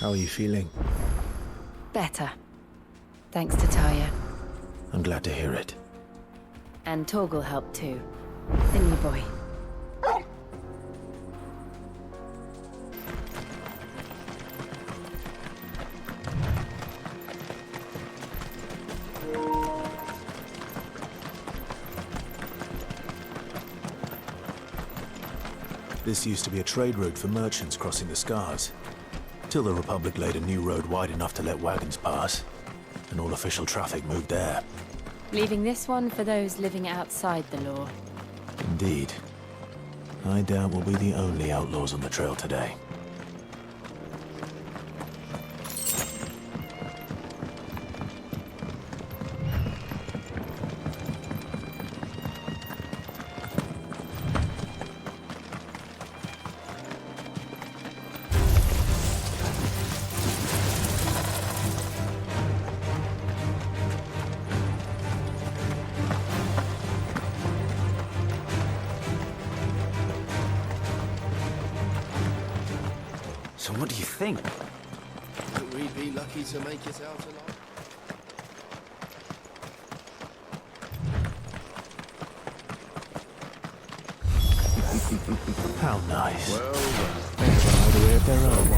How are you feeling? Better. Thanks to Taya. I'm glad to hear it. And Torgal helped too. The new boy. This used to be a trade route for merchants crossing the Scars. Till the Republic laid a new road wide enough to let wagons pass, and all official traffic moved there. Leaving this one for those living outside the law. Indeed. I doubt we'll be the only outlaws on the trail today. So what do you think? Would we be lucky to make it out alive? How nice. Well, They have an hideaway of their own.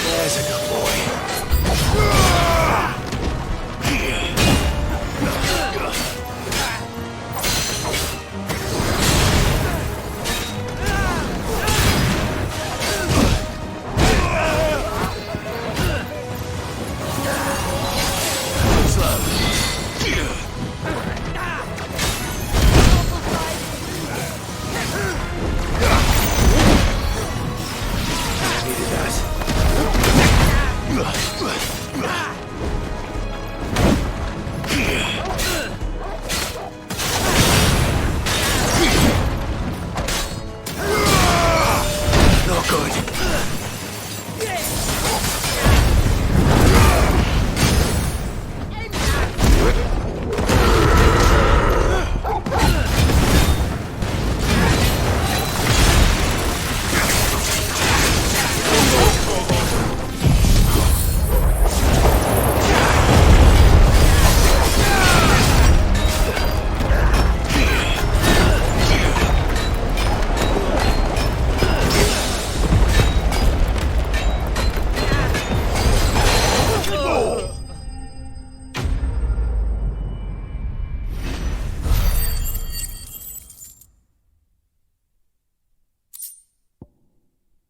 There's a good boy. Not good.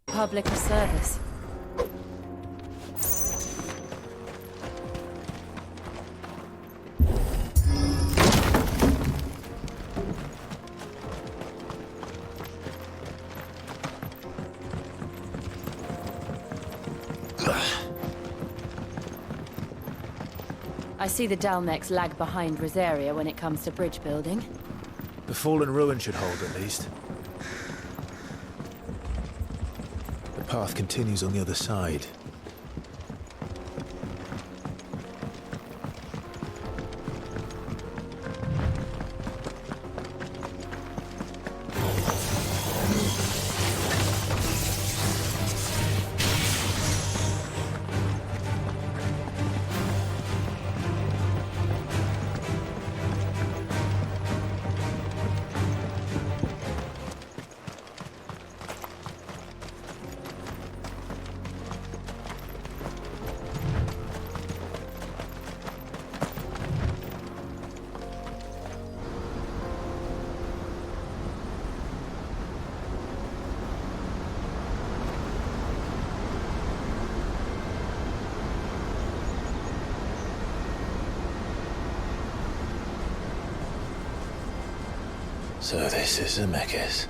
Public service. I see the Dalnecs lag behind Rosaria when it comes to bridge building. The fallen ruin should hold at least. The path continues on the other side. So this is Zemeckis.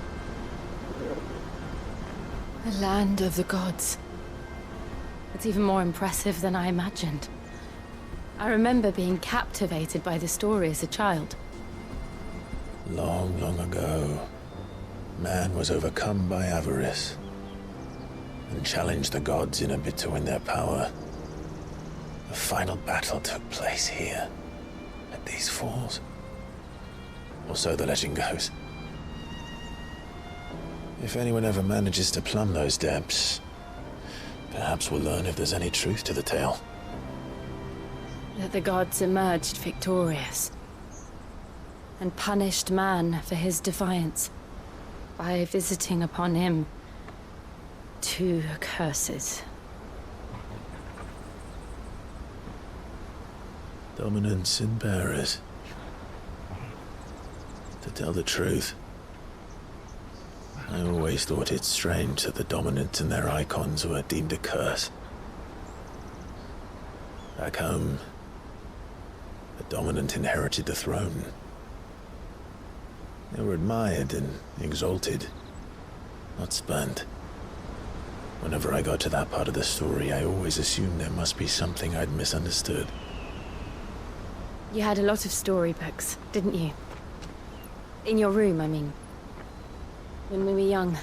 The land of the gods. It's even more impressive than I imagined. I remember being captivated by the story as a child. Long, long ago, man was overcome by avarice and challenged the gods in a bid to win their power. The final battle took place here, at these falls. Or so the legend goes. If anyone ever manages to plumb those depths, perhaps we'll learn if there's any truth to the tale. That the gods emerged victorious and punished man for his defiance by visiting upon him 2 curses. Dominants and bearers. To tell the truth, I always thought it strange that the dominant and their icons were deemed a curse. Back home, the dominant inherited the throne. They were admired and exalted, not spurned. Whenever I got to that part of the story, I always assumed there must be something I'd misunderstood. You had a lot of storybooks, didn't you? In your room, I mean. When we were young.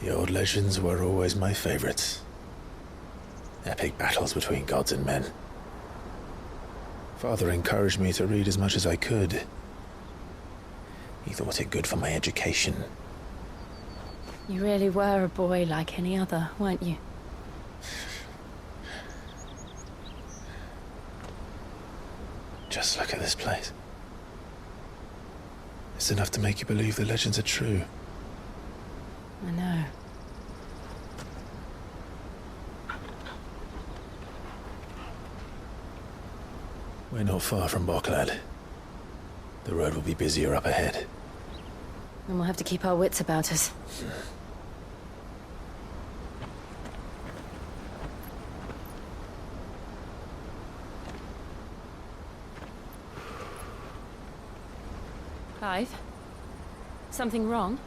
The old legends were always my favorites. Epic battles between gods and men. Father encouraged me to read as much as I could. He thought it good for my education. You really were a boy like any other, weren't you? Just look at this place. It's enough to make you believe the legends are true. I know. We're not far from Boklad. The road will be busier up ahead. And we'll have to keep our wits about us. Clive? Something wrong?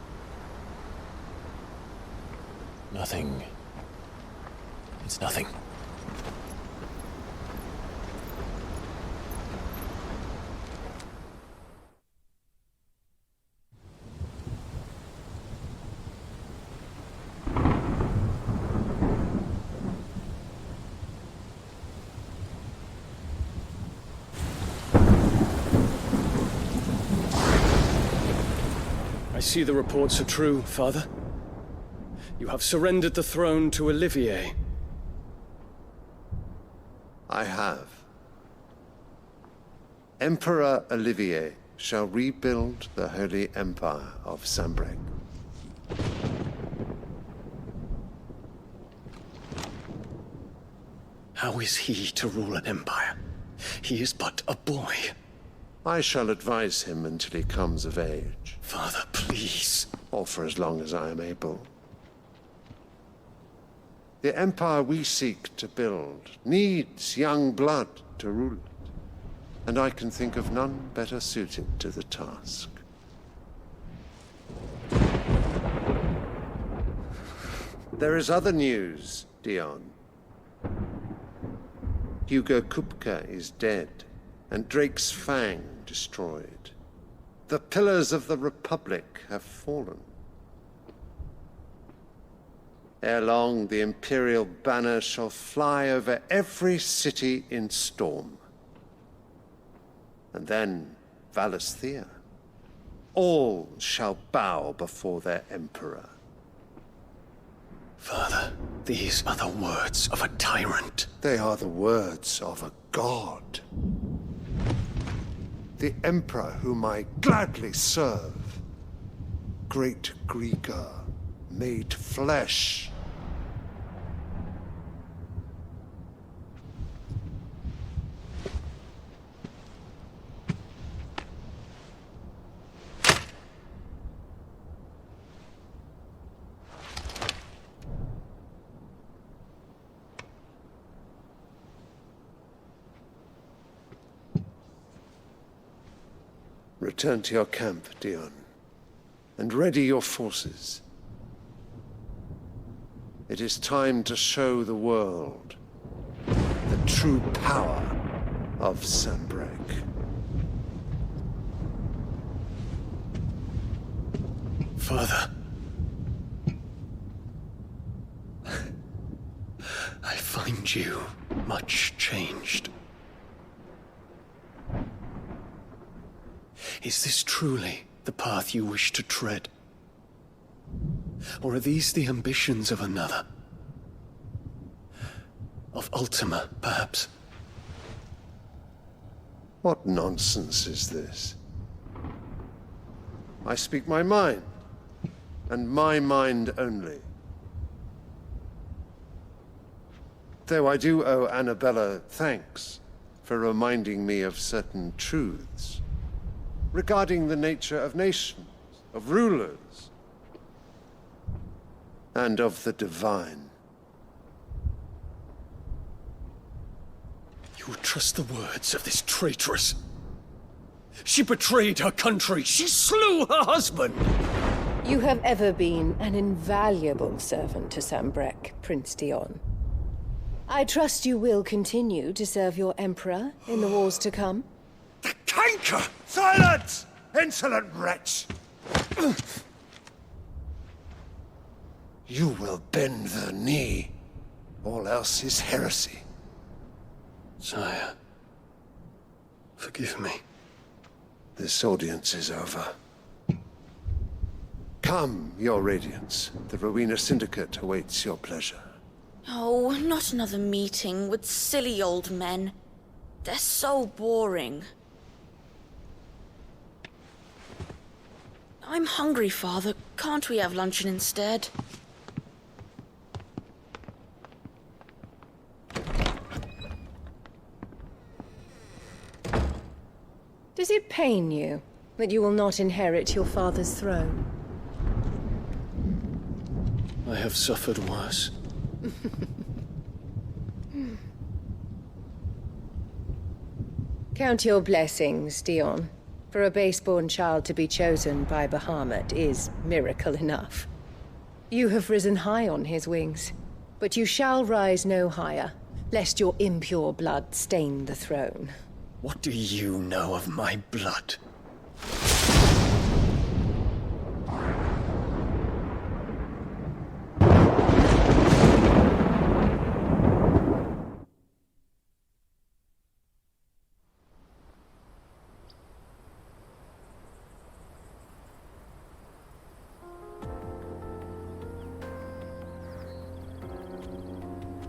Nothing. It's nothing. I see the reports are true, Father. You have surrendered the throne to Olivier. I have. Emperor Olivier shall rebuild the Holy Empire of Sambrec. How is he to rule an empire? He is but a boy. I shall advise him until he comes of age, Father, please. or for as long as I am able. The empire we seek to build needs young blood to rule it, and I can think of none better suited to the task. There is other news, Dion. Hugo Kupka is dead, and Drake's Fang destroyed. The pillars of the Republic have fallen. Ere long, the Imperial banner shall fly over every city in Storm. And then Valisthea. All shall bow before their Emperor. Father, these are the words of a tyrant. They are the words of a god. The Emperor whom I gladly serve. Great Grieger, made flesh. Return to your camp, Dion, and ready your forces. It is time to show the world the true power of Sanbreque. Father. I find you much changed. Is this truly the path you wish to tread? Or are these the ambitions of another? Of Ultima, perhaps? What nonsense is this? I speak my mind, and my mind only. Though I do owe Annabella thanks for reminding me of certain truths regarding the nature of nations, of rulers, and of the divine. You would trust the words of this traitress? She betrayed her country! She slew her husband! You have ever been an invaluable servant to Sanbreque, Prince Dion. I trust you will continue to serve your Emperor in the wars to come. The canker! Silence! Insolent wretch! You will bend the knee. All else is heresy. Sire, forgive me. This audience is over. Come, your Radiance. The Rowena Syndicate awaits your pleasure. Oh, not another meeting with silly old men. They're so boring. I'm hungry, Father. Can't we have luncheon instead? Does it pain you that you will not inherit your father's throne? I have suffered worse. Count your blessings, Dion. For a base-born child to be chosen by Bahamut is miracle enough. You have risen high on his wings, but you shall rise no higher, lest your impure blood stain the throne. What do you know of my blood?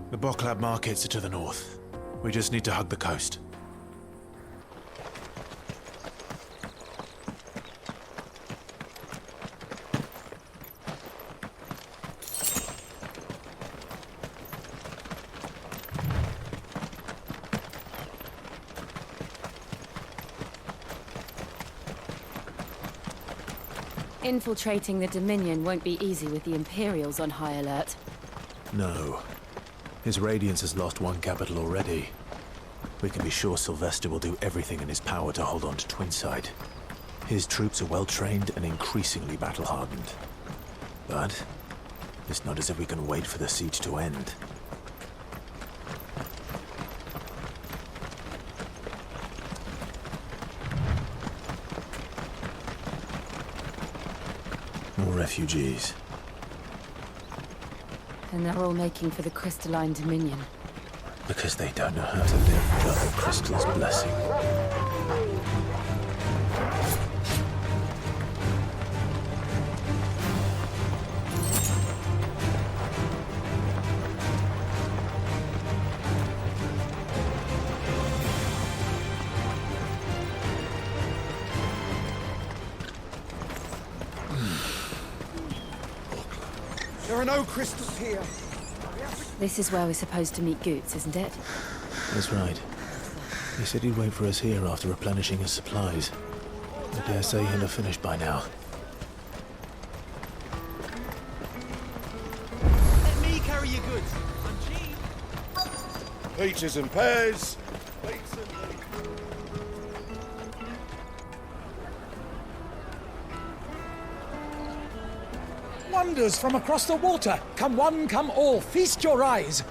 The Boklab markets are to the north. We just need to hug the coast. Infiltrating the Dominion won't be easy with the Imperials on high alert. No. His Radiance has lost one capital already. We can be sure Sylvester will do everything in his power to hold on to Twinside. His troops are well-trained and increasingly battle-hardened. But it's not as if we can wait for the siege to end. More refugees. And they're all making for the Crystalline Dominion. Because they don't know how to live without the Crystal's blessing. There are no crystals here. This is where we're supposed to meet Goots, isn't it? That's right. He said he'd wait for us here after replenishing his supplies. I dare say he'll have finished by now. Let me carry your goods. I'm cheap. Peaches and pears. wonders from across the water. Come one, come all, feast your eyes.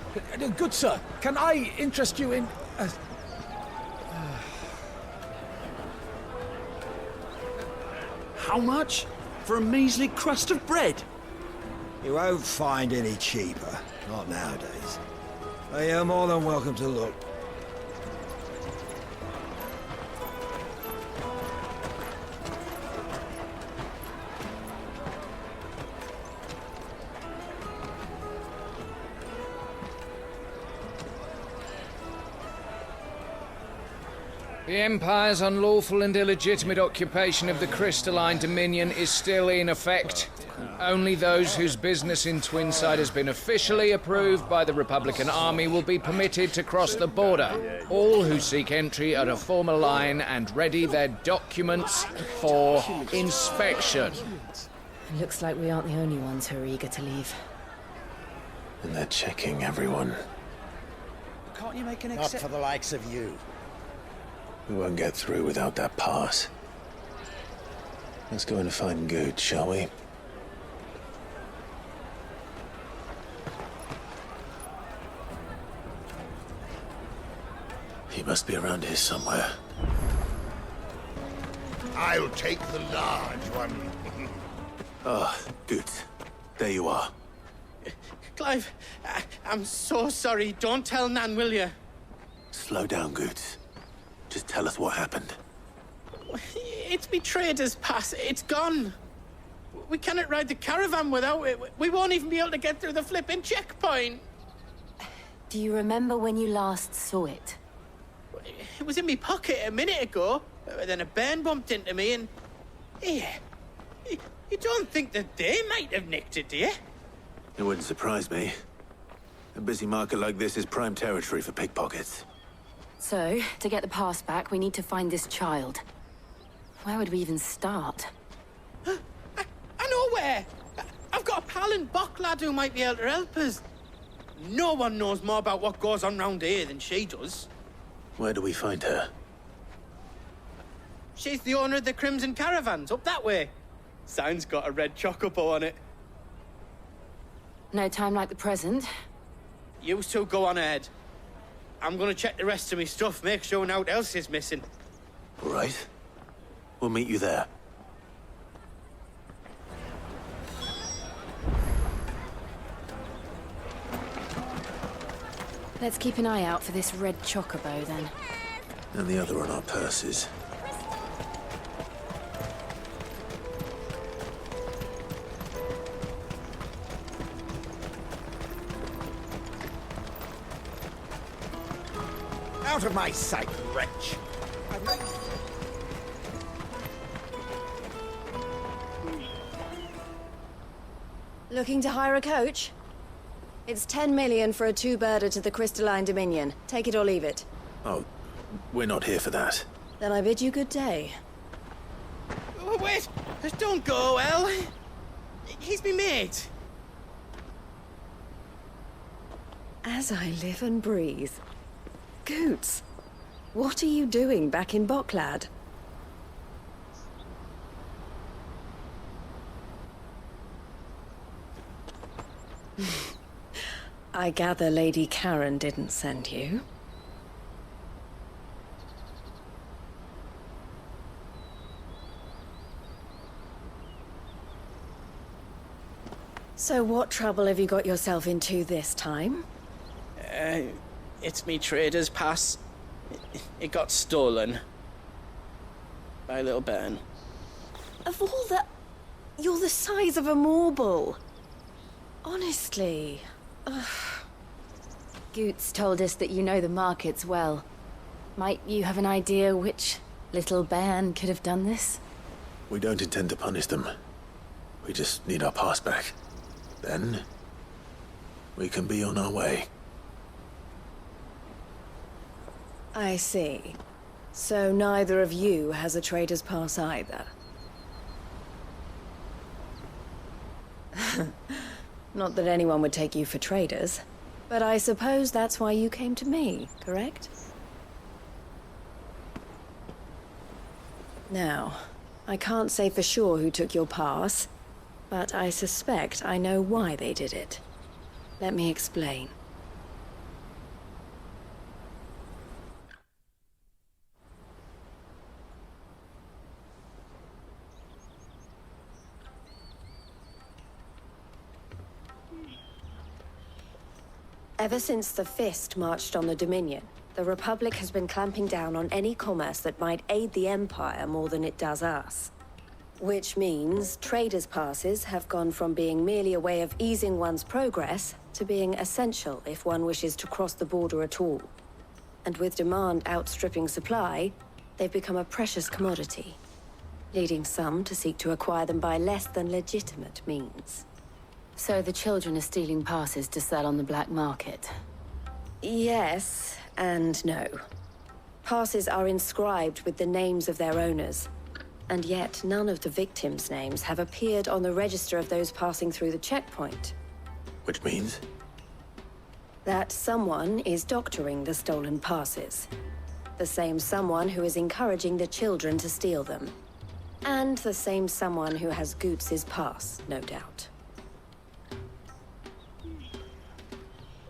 Good sir, can I interest you in... How much? For a measly crust of bread? You won't find any cheaper. Not nowadays. But you're more than welcome to look. The Empire's unlawful and illegitimate occupation of the Crystalline Dominion is still in effect. Only those whose business in Twinside has been officially approved by the Republican Army will be permitted to cross the border. All who seek entry are to form a line and ready their documents for inspection. It looks like we aren't the only ones who are eager to leave. And they're checking everyone. Can't you make an Not exception? for the likes of you. We won't get through without that pass. Let's go in and find Good, shall we? He must be around here somewhere. I'll take the large one. Ah, Good. There you are. Clive, I'm so sorry. Don't tell Nan, will you? Slow down, Good. Just tell us what happened. It's betrayed us, Pass. It's gone. We cannot ride the caravan without it. We won't even be able to get through the flipping checkpoint. Do you remember when you last saw it? It was in my pocket a minute ago. Then a bairn bumped into me and... Yeah. You don't think that they might have nicked it, do you? It wouldn't surprise me. A busy market like this is prime territory for pickpockets. So, to get the pass back, we need to find this child. Where would we even start? I know where! I've got a pal in Bock lad who might be able to help us. No one knows more about what goes on round here than she does. Where do we find her? She's the owner of the Crimson Caravans, up that way. Sign's got a red chocobo on it. No time like the present. You two go on ahead. I'm gonna check the rest of my stuff, make sure nothing else is missing. All right. We'll meet you there. Let's keep an eye out for this red chocobo, then. And the other on our purses. Out of my sight, wretch! Looking to hire a coach? It's 10 million for a two-birder to the Crystalline Dominion. Take it or leave it. Oh, we're not here for that. Then I bid you good day. Oh, wait! Don't go, El! He's me mate. As I live and breathe. Goots, what are you doing back in Bocklad? I gather Lady Karen didn't send you. So what trouble have you got yourself into this time? It's me trader's pass. It got stolen. By a little bairn. Of all the... You're the size of a marble. Honestly. Ugh. Goots told us that you know the markets well. Might you have an idea which little bairn could have done this? We don't intend to punish them. We just need our pass back. Then, we can be on our way. I see. So neither of you has a trader's pass either. Not that anyone would take you for traders, but I suppose that's why you came to me, correct? Now, I can't say for sure who took your pass, But I suspect I know why they did it. Let me explain. Ever since the Fist marched on the Dominion, the Republic has been clamping down on any commerce that might aid the Empire more than it does us. Which means traders' passes have gone from being merely a way of easing one's progress to being essential if one wishes to cross the border at all. And with demand outstripping supply, they've become a precious commodity, leading some to seek to acquire them by less than legitimate means. So the children are stealing passes to sell on the black market? Yes, and no. Passes are inscribed with the names of their owners, and yet none of the victims' names have appeared on the register of those passing through the checkpoint. Which means? That someone is doctoring the stolen passes. The same someone who is encouraging the children to steal them. And the same someone who has Goots's pass, no doubt.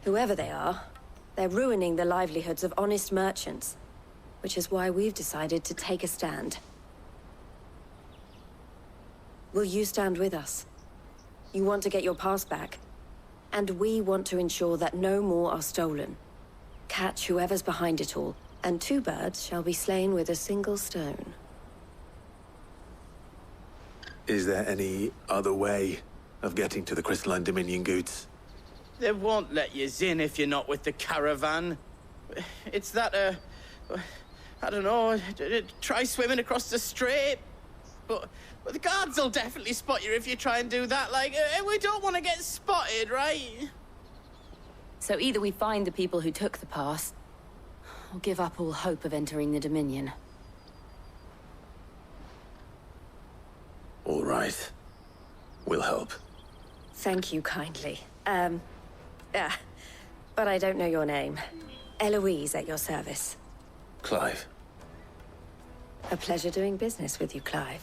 Whoever they are, they're ruining the livelihoods of honest merchants, which is why we've decided to take a stand. Will you stand with us? You want to get your pass back, and we want to ensure that no more are stolen. Catch whoever's behind it all, and 2 birds shall be slain with a single stone. Is there any other way of getting to the Crystalline Dominion Goods? They won't let you in if you're not with the caravan. It's that, I don't know, try swimming across the strait. But the guards will definitely spot you if you try and do that. Like, we don't want to get spotted, right? So either we find the people who took the pass, or give up all hope of entering the Dominion. All right. We'll help. Thank you kindly. But I don't know your name. Eloise at your service. Clive. A pleasure doing business with you, Clive.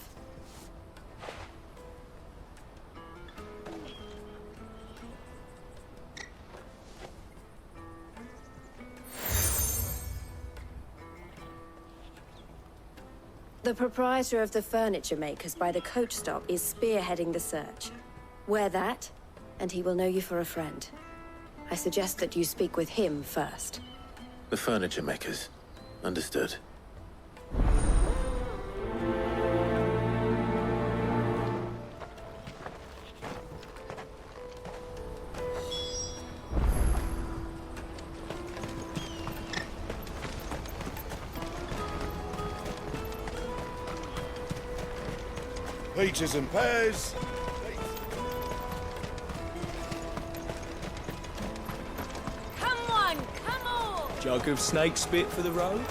The proprietor of the furniture makers by the coach stop is spearheading the search. Wear that, and he will know you for a friend. I suggest that you speak with him first. The furniture makers. Understood. Peaches and pears. Jug of snake spit for the road?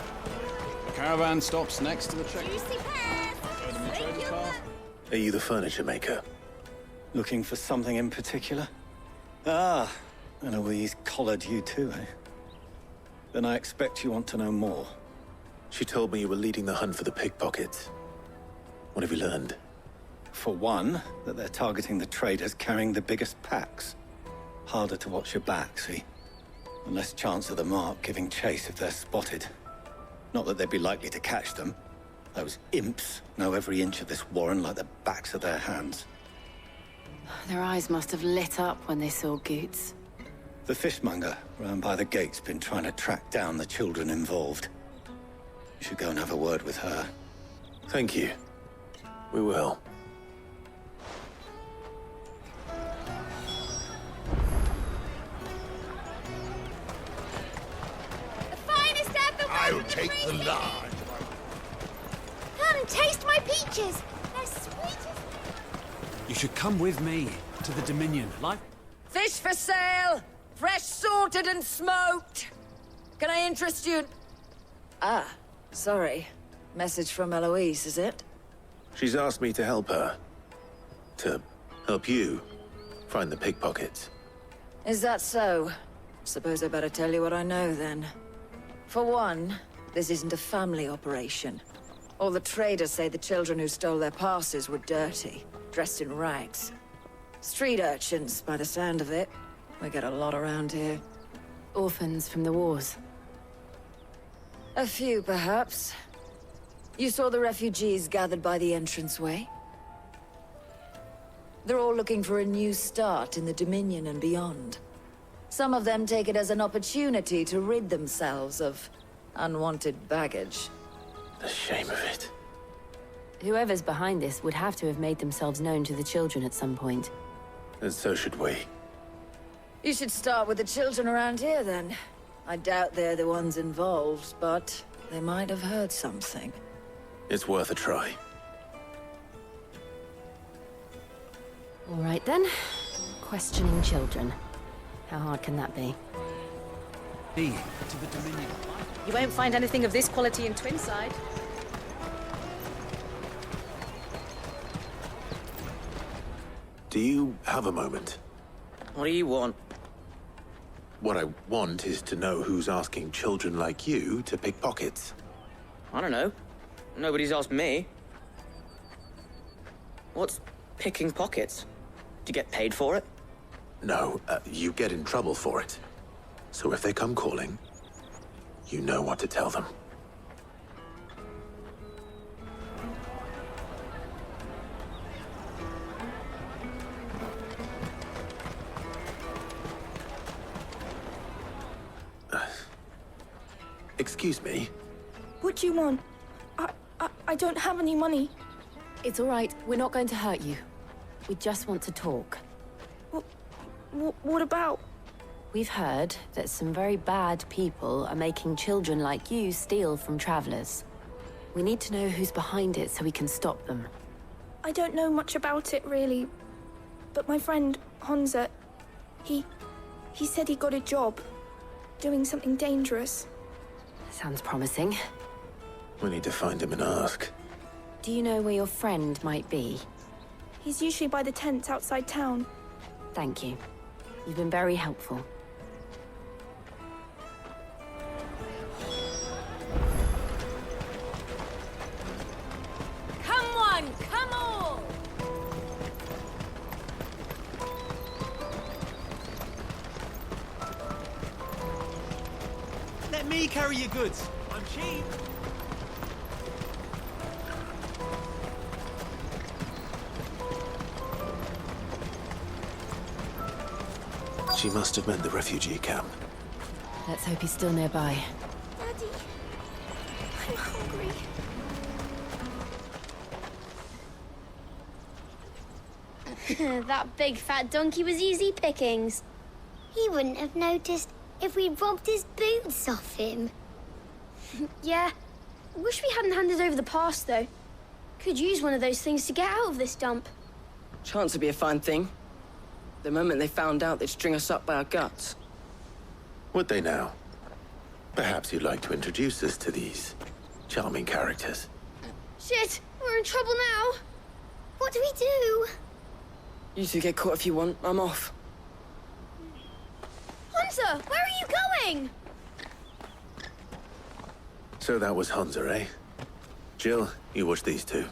The caravan stops next to the check. Are you the furniture maker? Looking for something in particular? Ah, Eloise collared you too, eh? Then I expect you want to know more. She told me you were leading the hunt for the pickpockets. What have you learned? For one, that they're targeting the traders carrying the biggest packs. Harder to watch your back, see? And less chance of the mark giving chase if they're spotted. Not that they'd be likely to catch them. Those imps know every inch of this warren like the backs of their hands. Their eyes must have lit up when they saw Goots. The fishmonger round by the gate's been trying to track down the children involved. You should go and have a word with her. Thank you. We will. I'll take the large one. Come, taste my peaches. They're sweet as... You should come with me to the Dominion. Fish for sale! Fresh sorted and smoked! Can I interest you? Ah, sorry. Message from Eloise, is it? She's asked me to help her. To help you find the pickpockets. Is that so? Suppose I better tell you what I know, then. For one, this isn't a family operation. All the traders say the children who stole their passes were dirty, dressed in rags. Street urchins, by the sound of it. We get a lot around here. Orphans from the wars. A few, perhaps. You saw the refugees gathered by the entranceway? They're all looking for a new start in the Dominion and beyond. Some of them take it as an opportunity to rid themselves of unwanted baggage. The shame of it. Whoever's behind this would have to have made themselves known to the children at some point. And so should we. You should start with the children around here, then. I doubt they're the ones involved, but they might have heard something. It's worth a try. All right, then. Questioning children. How hard can that be? B to the Dominion. You won't find anything of this quality in Twinside. Do you have a moment? What do you want? What I want is to know who's asking children like you to pick pockets. I don't know. Nobody's asked me. What's picking pockets? Do you get paid for it? No, you get in trouble for it. So if they come calling, you know what to tell them. Excuse me? What do you want? I don't have any money. It's all right. We're not going to hurt you. We just want to talk. What about? We've heard that some very bad people are making children like you steal from travelers. We need to know who's behind it so we can stop them. I don't know much about it, really. But my friend, Honza, he said he got a job. Doing something dangerous. Sounds promising. We need to find him and ask. Do you know where your friend might be? He's usually by the tents outside town. Thank you. You've been very helpful. Come on, come on! Let me carry your goods. I'm cheap. She must have meant the refugee camp. Let's hope he's still nearby. Daddy, I'm hungry. That big fat donkey was easy pickings. He wouldn't have noticed if we'd robbed his boots off him. Yeah. Wish we hadn't handed over the pass, though. Could use one of those things to get out of this dump. Chance would be a fine thing. The moment they found out, they'd string us up by our guts. Would they now? Perhaps you'd like to introduce us to these charming characters. Shit, we're in trouble now. What do we do? You two get caught if you want. I'm off. Hunter, where are you going? So that was Hunter, eh? Jill, you watch these two.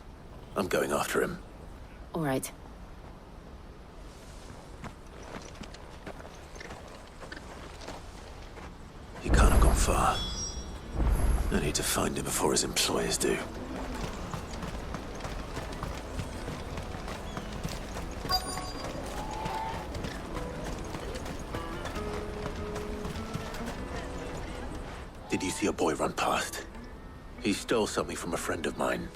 I'm going after him. All right. He can't have gone far. I need to find him before his employers do. Did you see a boy run past? He stole something from a friend of mine.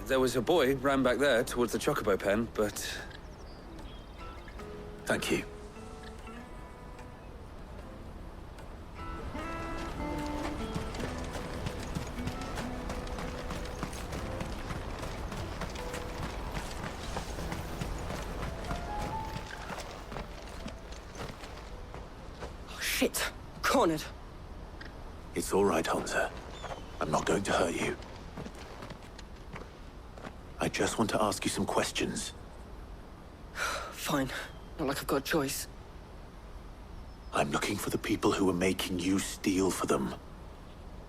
There was a boy ran back there towards the Chocobo pen, but... Thank you. Oh, shit. Cornered. It's all right, Hunter. I'm not going to hurt you. I just want to ask you some questions. Fine. Not like I've got a choice. I'm looking for the people who are making you steal for them.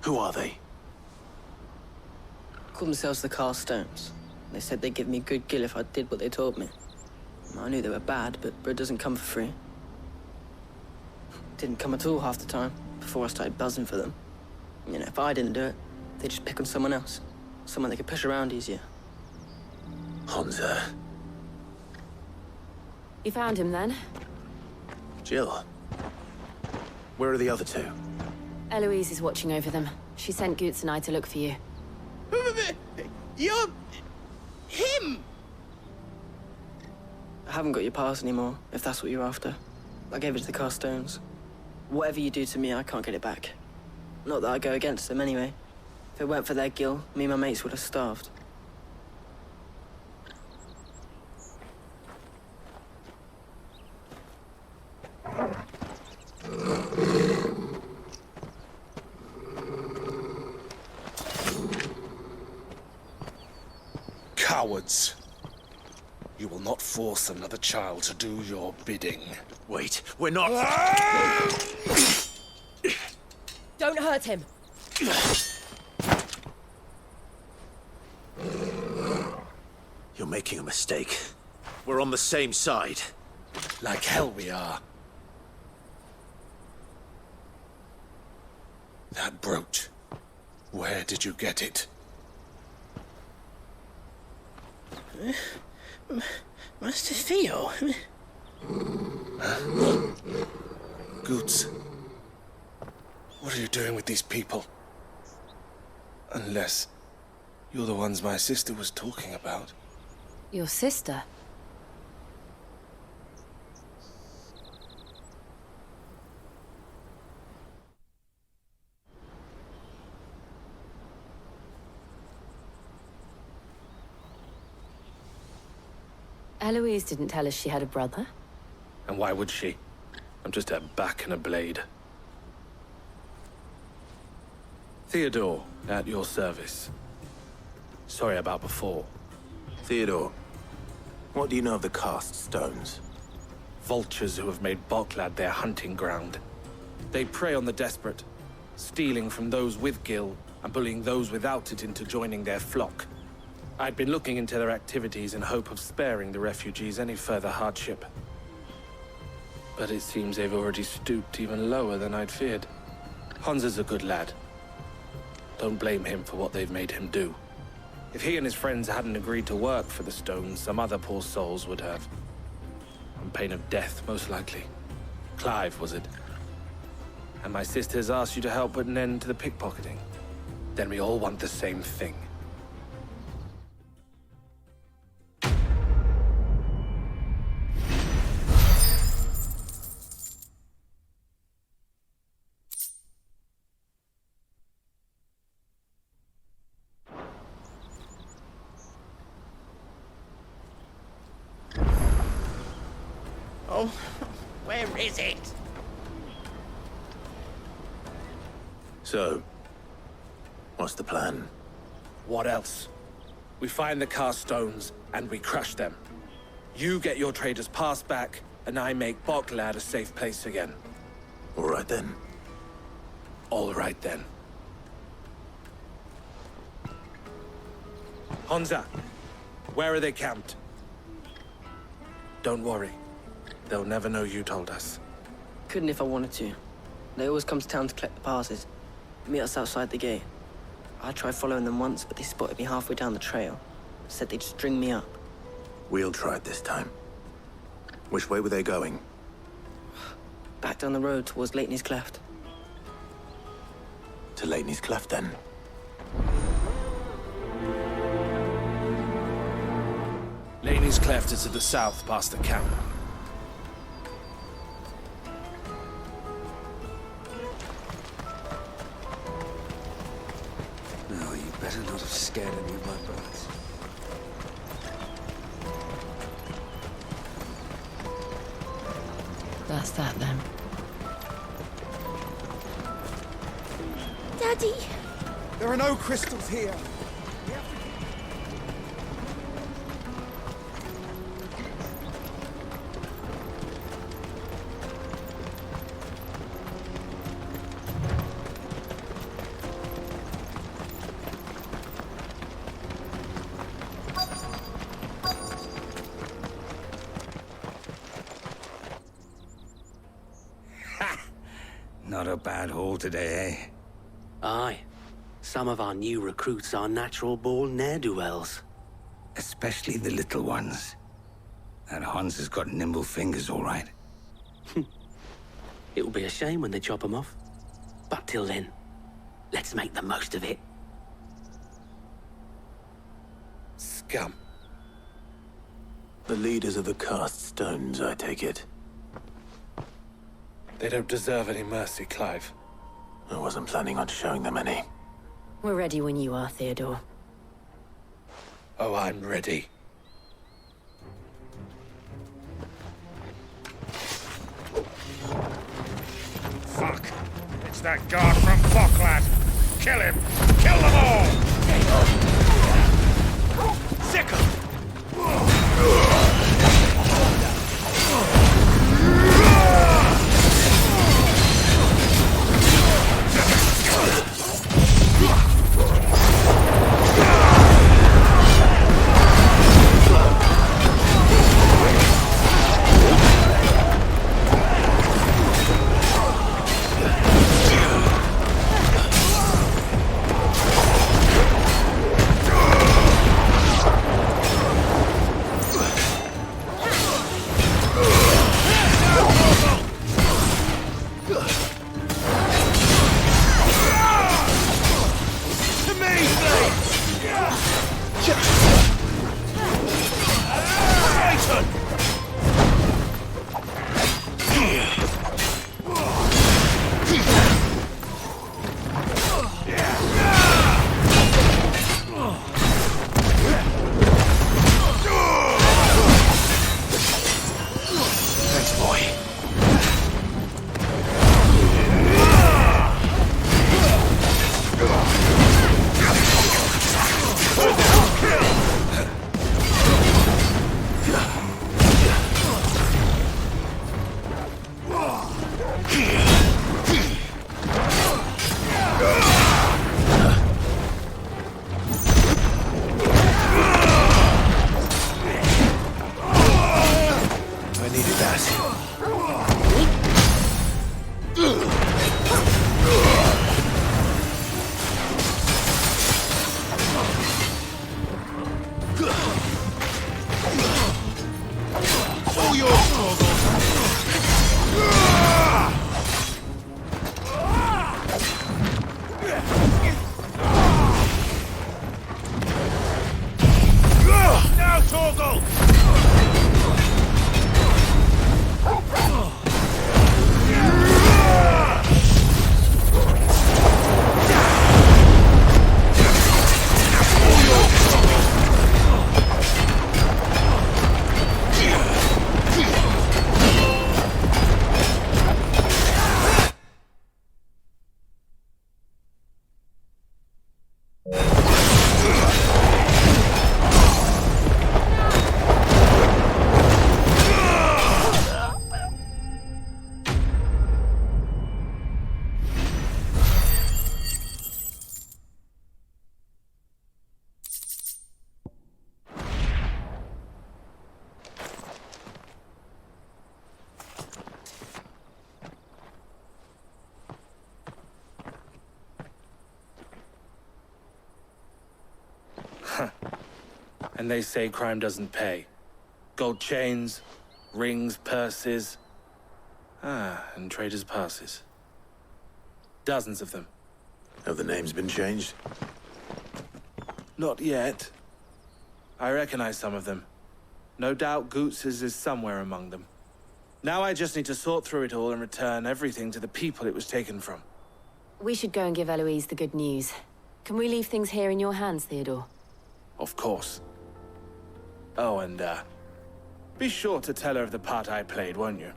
Who are they? Call themselves the Carstones. They said they'd give me good gill if I did what they told me. I knew they were bad, but bread doesn't come for free. Didn't come at all half the time, before I started buzzing for them. You know, if I didn't do it, they'd just pick on someone else. Someone they could push around easier. Honza. You found him then? Jill. Where are the other two? Eloise is watching over them. She sent Goots and I to look for you. You're... him! I haven't got your pass anymore, if that's what you're after. I gave it to the Carstones. Whatever you do to me, I can't get it back. Not that I go against them anyway. If it weren't for their guild, me and my mates would have starved. Cowards. You will not force another child to do your bidding. Wait, we're not... Don't hurt him. You're making a mistake. We're on the same side. Like hell we are. That brooch. Where did you get it? Master Theo? Goots. What are you doing with these people? Unless you're the ones my sister was talking about. Your sister? Eloise didn't tell us she had a brother. And why would she? I'm just her back and a blade. Theodore, at your service. Sorry about before. Theodore, what do you know of the cast stones? Vultures who have made Boklad their hunting ground. They prey on the desperate, stealing from those with gil and bullying those without it into joining their flock. I'd been looking into their activities in hope of sparing the refugees any further hardship. But it seems they've already stooped even lower than I'd feared. Honza's a good lad. Don't blame him for what they've made him do. If he and his friends hadn't agreed to work for the stones, some other poor souls would have. On pain of death, most likely. Clive, was it? And my sisters asked you to help put an end to the pickpocketing. Then we all want the same thing. Oh, where is it? So, what's the plan? What else? We find the cast stones and we crush them. You get your trader's pass back, and I make Boklad a safe place again. All right then. All right then. Honza, where are they camped? Don't worry. They'll never know you told us. Couldn't if I wanted to. They always come to town to collect the passes. Meet us outside the gate. I tried following them once, but they spotted me halfway down the trail. Said they'd string me up. We'll try it this time. Which way were they going? Back down the road towards Lateney's Cleft. To Lateney's Cleft, then. Lateney's Cleft is to the south, past the camp. No, you better not have scared any of my birds. That's that then. Daddy! There are no crystals here. Not a bad haul today, eh? Aye. Some of our new recruits are natural-born ne'er-do-wells. Especially the little ones. That Hans has got nimble fingers, all right. It will be a shame when they chop them off. But till then, let's make the most of it. Scum. The leaders of the cast stones, I take it. They don't deserve any mercy, Clive. I wasn't planning on showing them any. We're ready when you are, Theodore. Oh, I'm ready. Fuck. It's that guard from Bocklad. Kill him. Kill them all. Sicker! And they say crime doesn't pay. Gold chains, rings, purses. And traders' passes. Dozens of them. Have the names been changed? Not yet. I recognize some of them. No doubt Goots's is somewhere among them. Now I just need to sort through it all and return everything to the people it was taken from. We should go and give Eloise the good news. Can we leave things here in your hands, Theodore? Of course. Oh, and, be sure to tell her of the part I played, won't you?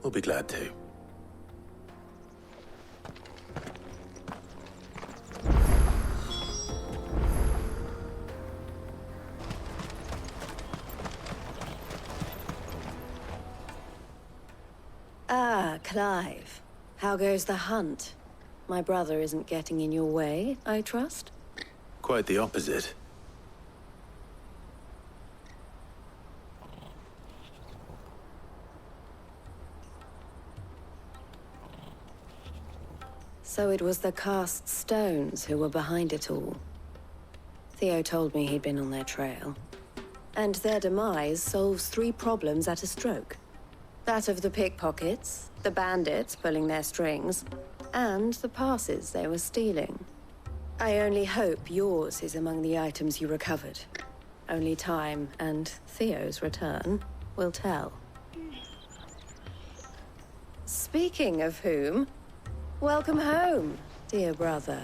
We'll be glad to. Ah, Clive. How goes the hunt? My brother isn't getting in your way, I trust? Quite the opposite. So it was the cast stones who were behind it all. Theo told me he'd been on their trail. And their demise solves 3 problems at a stroke. That of the pickpockets, the bandits pulling their strings, and the passes they were stealing. I only hope yours is among the items you recovered. Only time and Theo's return will tell. Speaking of whom, welcome home, dear brother.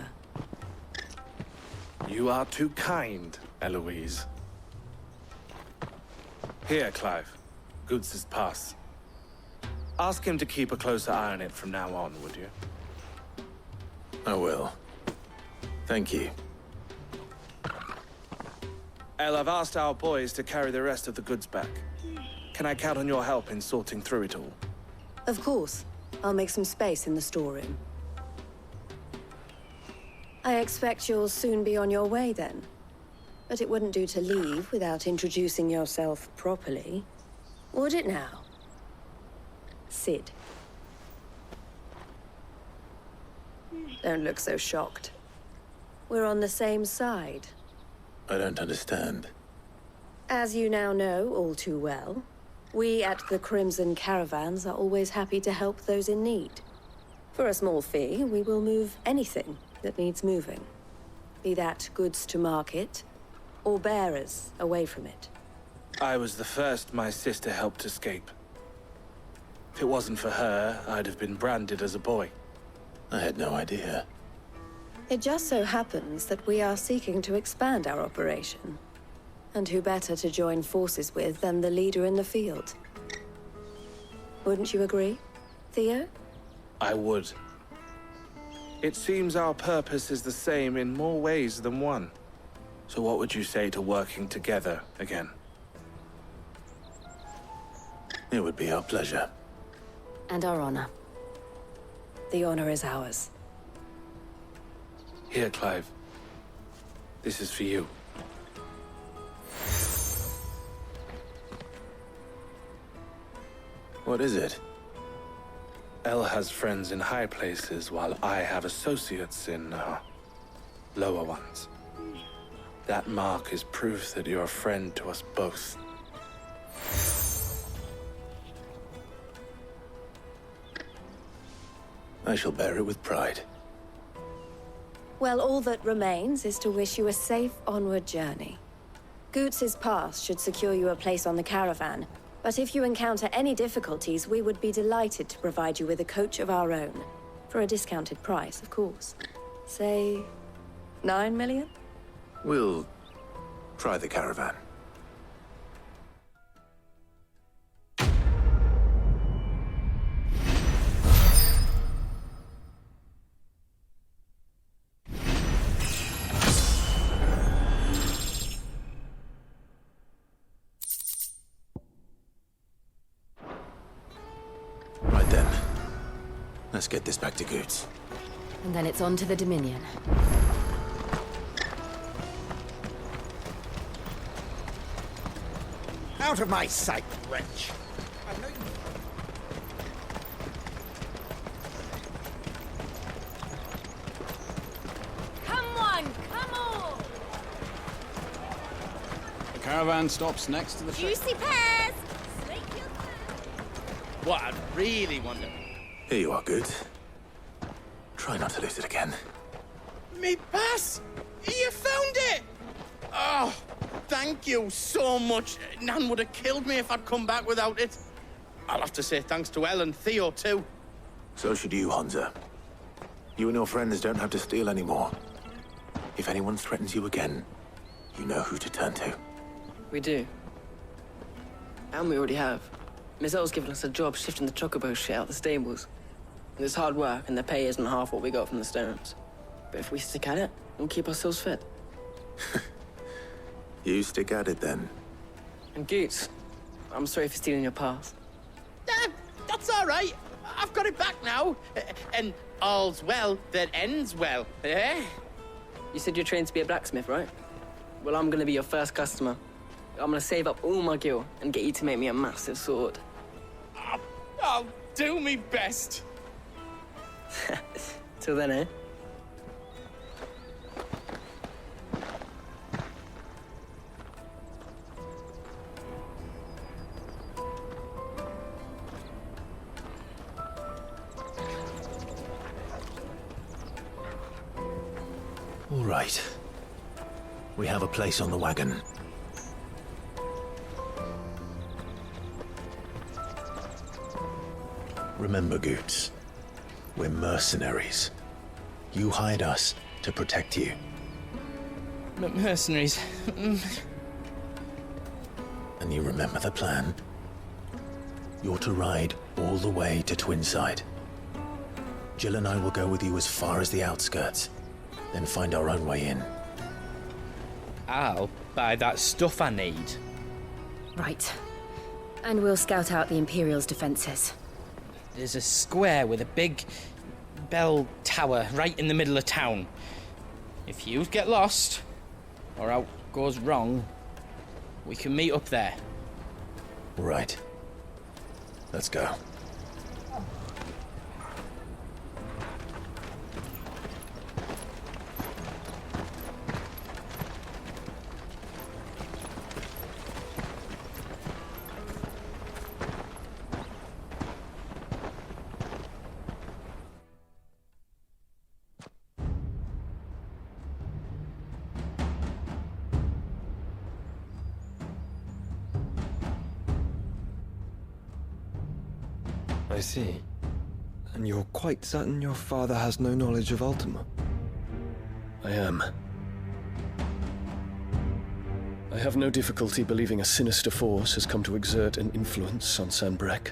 You are too kind, Eloise. Here, Clive. Goods' pass. Ask him to keep a closer eye on it from now on, would you? I will. Thank you. El, I've asked our boys to carry the rest of the goods back. Can I count on your help in sorting through it all? Of course. I'll make some space in the storeroom. I expect you'll soon be on your way then. But it wouldn't do to leave without introducing yourself properly. Would it now? Sid. Don't look so shocked. We're on the same side. I don't understand. As you now know all too well, we at the Crimson Caravans are always happy to help those in need. For a small fee, we will move anything that needs moving. Be that goods to market, or bearers away from it. I was the first my sister helped escape. If it wasn't for her, I'd have been branded as a boy. I had no idea. It just so happens that we are seeking to expand our operation. And who better to join forces with than the leader in the field? Wouldn't you agree, Theo? I would. It seems our purpose is the same in more ways than one. So what would you say to working together again? It would be our pleasure. And our honor. The honor is ours. Here, Clive. This is for you. What is it? El has friends in high places, while I have associates in, lower ones. That mark is proof that you're a friend to us both. I shall bear it with pride. Well, all that remains is to wish you a safe onward journey. Goots' pass should secure you a place on the caravan, but if you encounter any difficulties, we would be delighted to provide you with a coach of our own. For a discounted price, of course. Say, 9 million? We'll try the caravan. Right then. Let's get this back to Goots. And then it's on to the Dominion. Out of my sight, wretch! Come on, come on! The caravan stops next to the Juicy pears! What I really wonder. Here you are, Goots. Try not to lose it again. Me pass! You found it! Oh, thank you so much. Nan would have killed me if I'd come back without it. I'll have to say thanks to Elle and Theo, too. So should you, Hansa. You and your friends don't have to steal anymore. If anyone threatens you again, you know who to turn to. We do. And we already have. Miss Elle's given us a job shifting the chocobo shit out the stables. And it's hard work, and the pay isn't half what we got from the stones. But if we stick at it, we'll keep ourselves fit. You stick at it, then. And Goots, I'm sorry for stealing your pass. That's all right. I've got it back now. And all's well that ends well, eh? You said you're trained to be a blacksmith, right? Well, I'm gonna be your first customer. I'm gonna save up all my gil and get you to make me a massive sword. I'll do me best. Till then, eh? All right. We have a place on the wagon. Remember, Goots, we're mercenaries. You hide us to protect you. Mercenaries. And you remember the plan? You're to ride all the way to Twinside. Jill and I will go with you as far as the outskirts, then find our own way in. I'll buy that stuff I need. Right. And we'll scout out the Imperial's defenses. There's a square with a big bell tower right in the middle of town. If you get lost, or out goes wrong, we can meet up there. Right. Let's go. I see. And you're quite certain your father has no knowledge of Ultima? I am. I have no difficulty believing a sinister force has come to exert an influence on Sanbreque.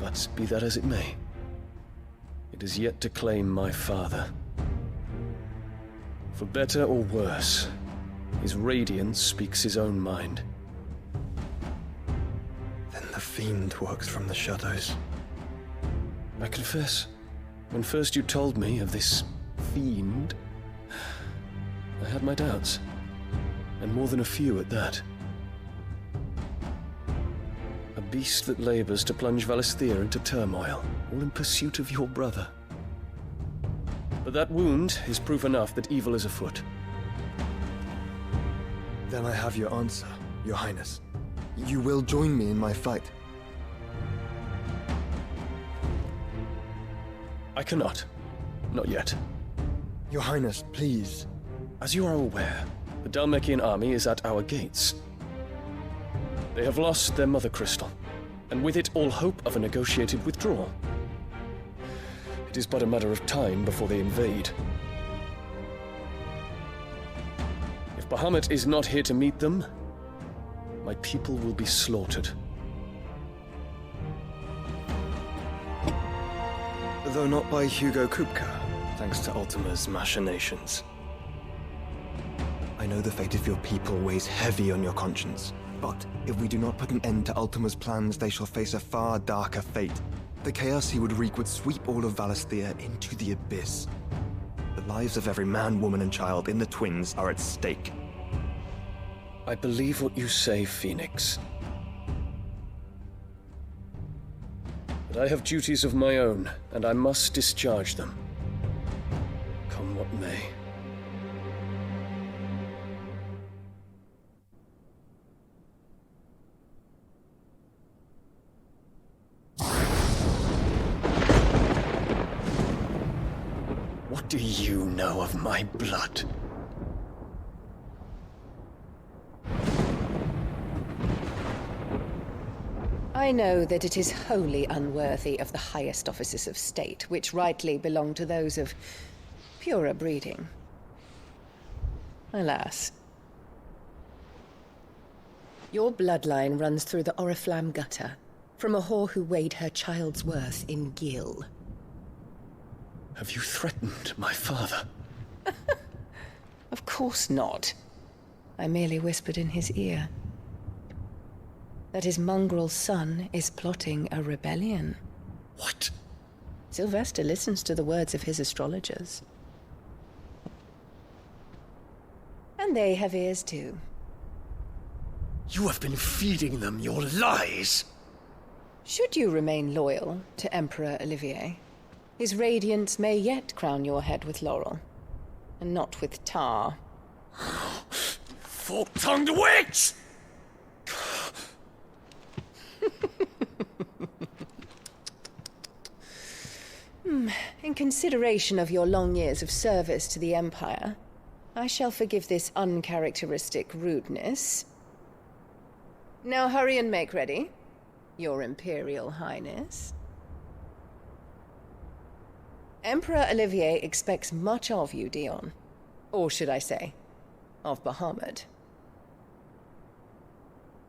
But be that as it may, it is yet to claim my father. For better or worse, his radiance speaks his own mind. Then the Fiend works from the shadows. I confess, when first you told me of this Fiend, I had my doubts. And more than a few at that. A beast that labors to plunge Valisthea into turmoil, all in pursuit of your brother. But that wound is proof enough that evil is afoot. Then I have your answer, Your Highness. You will join me in my fight. I cannot. Not yet. Your Highness, please. As you are aware, the Dhalmekian army is at our gates. They have lost their mother crystal, and with it all hope of a negotiated withdrawal. It is but a matter of time before they invade. If Bahamut is not here to meet them, my people will be slaughtered. Though not by Hugo Kupka, thanks to Ultima's machinations. I know the fate of your people weighs heavy on your conscience, but if we do not put an end to Ultima's plans, they shall face a far darker fate. The chaos he would wreak would sweep all of Valisthea into the abyss. The lives of every man, woman, and child in the Twins are at stake. I believe what you say, Phoenix. But I have duties of my own, and I must discharge them. Come what may. What do you know of my blood? I know that it is wholly unworthy of the highest offices of state, which rightly belong to those of purer breeding. Alas. Your bloodline runs through the Oriflamme gutter, from a whore who weighed her child's worth in Gil. Have you threatened my father? Of course not. I merely whispered in his ear that his mongrel son is plotting a rebellion. What? Sylvester listens to the words of his astrologers. And they have ears too. You have been feeding them your lies! Should you remain loyal to Emperor Olivier, His radiance may yet crown your head with laurel, and not with tar. Fork-tongued witch! In consideration of your long years of service to the Empire, I shall forgive this uncharacteristic rudeness. Now hurry and make ready, Your Imperial Highness. Emperor Olivier expects much of you, Dion. Or should I say, of Bahamut.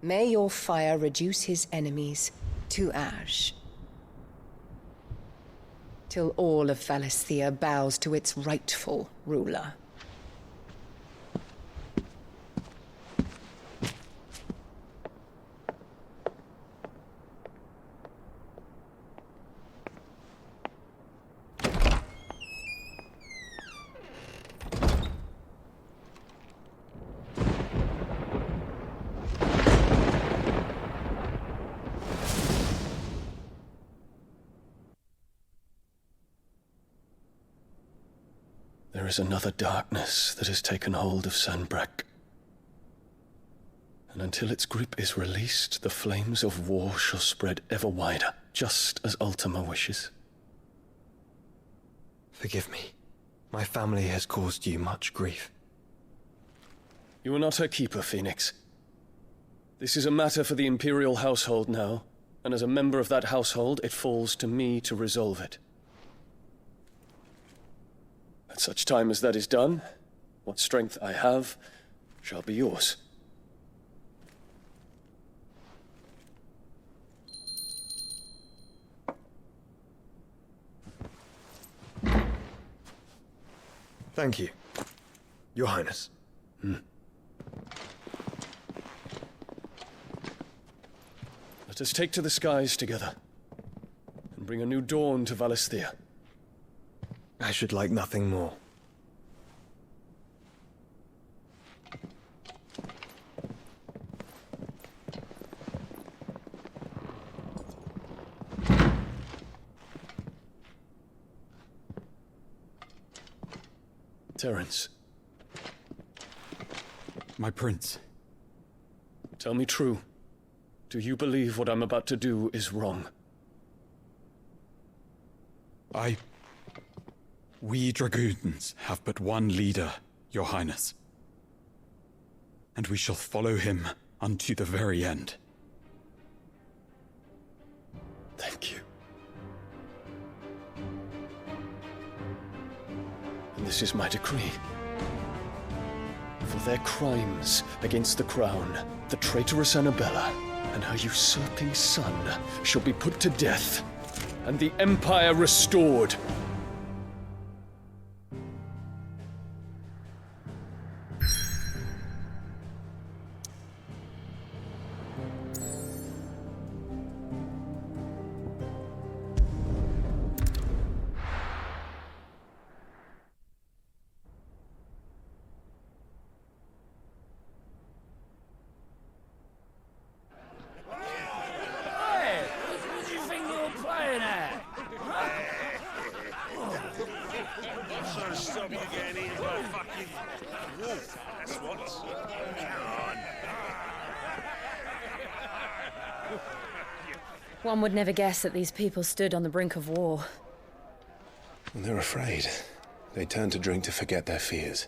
May your fire reduce his enemies to ash, till all of Valisthea bows to its rightful ruler. There is another darkness that has taken hold of Sanbreque. And until its grip is released, the flames of war shall spread ever wider, just as Ultima wishes. Forgive me. My family has caused you much grief. You are not her keeper, Phoenix. This is a matter for the Imperial household now, and as a member of that household, it falls to me to resolve it. At such time as that is done, what strength I have shall be yours. Thank you, Your Highness. Let us take to the skies together, and bring a new dawn to Valisthea. I should like nothing more. Terence. My prince. Tell me true. Do you believe what I'm about to do is wrong? We dragoons have but one leader, Your Highness. And we shall follow him unto the very end. Thank you. And this is my decree. For their crimes against the crown, the traitorous Annabella and her usurping son shall be put to death, and the Empire restored. One would never guess that these people stood on the brink of war. They're afraid. They turn to drink to forget their fears.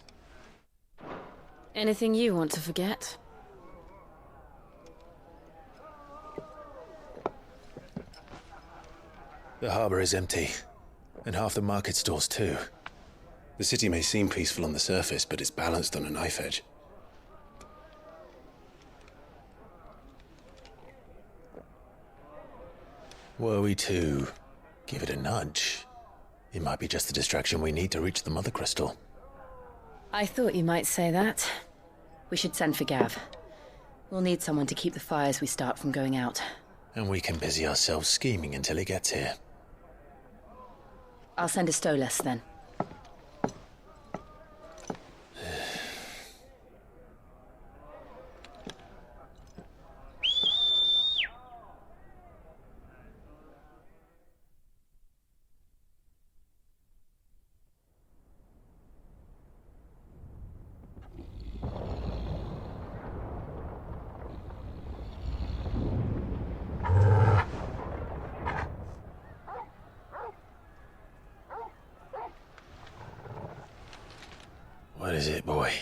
Anything you want to forget? The harbor is empty, and half the market stalls too. The city may seem peaceful on the surface, but it's balanced on a knife edge. Were we to give it a nudge, it might be just the distraction we need to reach the Mother Crystal. I thought you might say that. We should send for Gav. We'll need someone to keep the fires we start from going out. And we can busy ourselves scheming until he gets here. I'll send a Stolas then. is it, boy?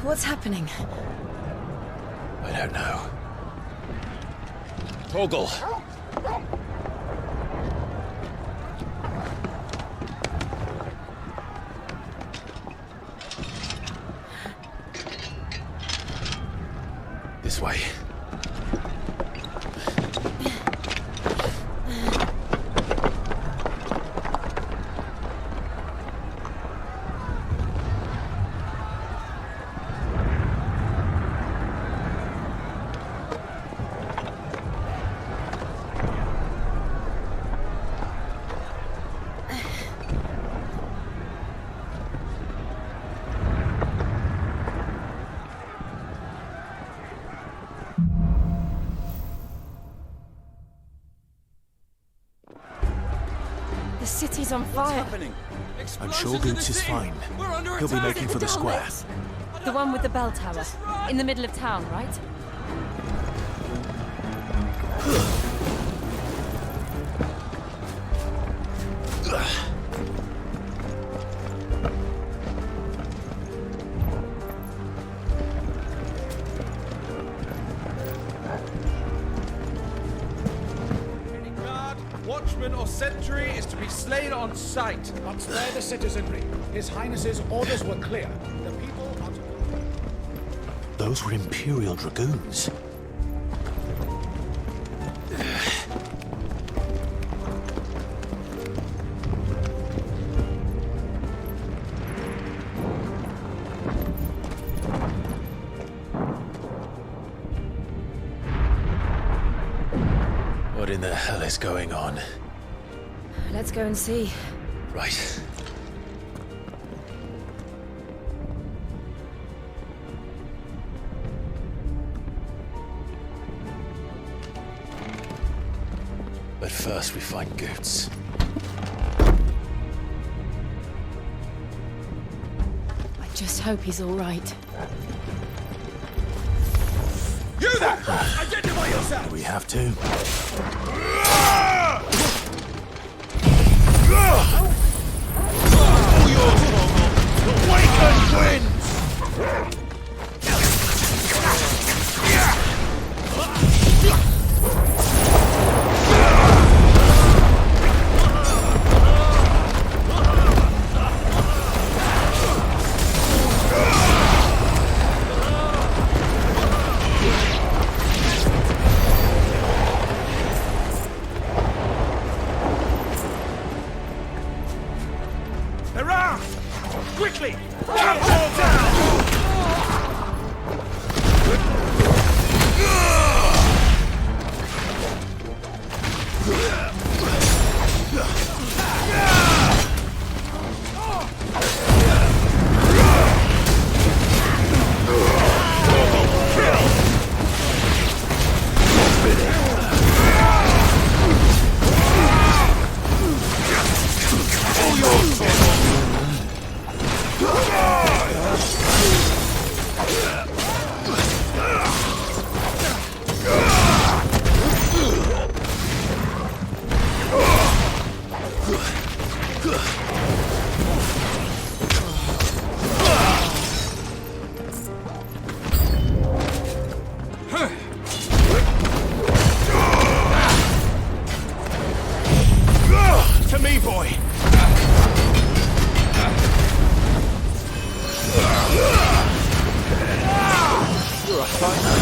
What's happening? I don't know. Torgal! This way. The city's on fire. I'm sure Goots is fine. He'll be making for the square. The one with the bell tower. In the middle of town, right? Watchman or sentry is to be slain on sight. But spare the citizenry. His Highness's orders were clear. The people are to... Those were Imperial Dragoons. What in the hell is going on? Let's go and see. Right. But first we find Goots. I just hope he's all right. You there! Identify yourself! Do we have to? All yours, Torgal! The Wakeland wins! Hurrah! Quickly! Cut all down! All yours, to me, boy! You're a fighter.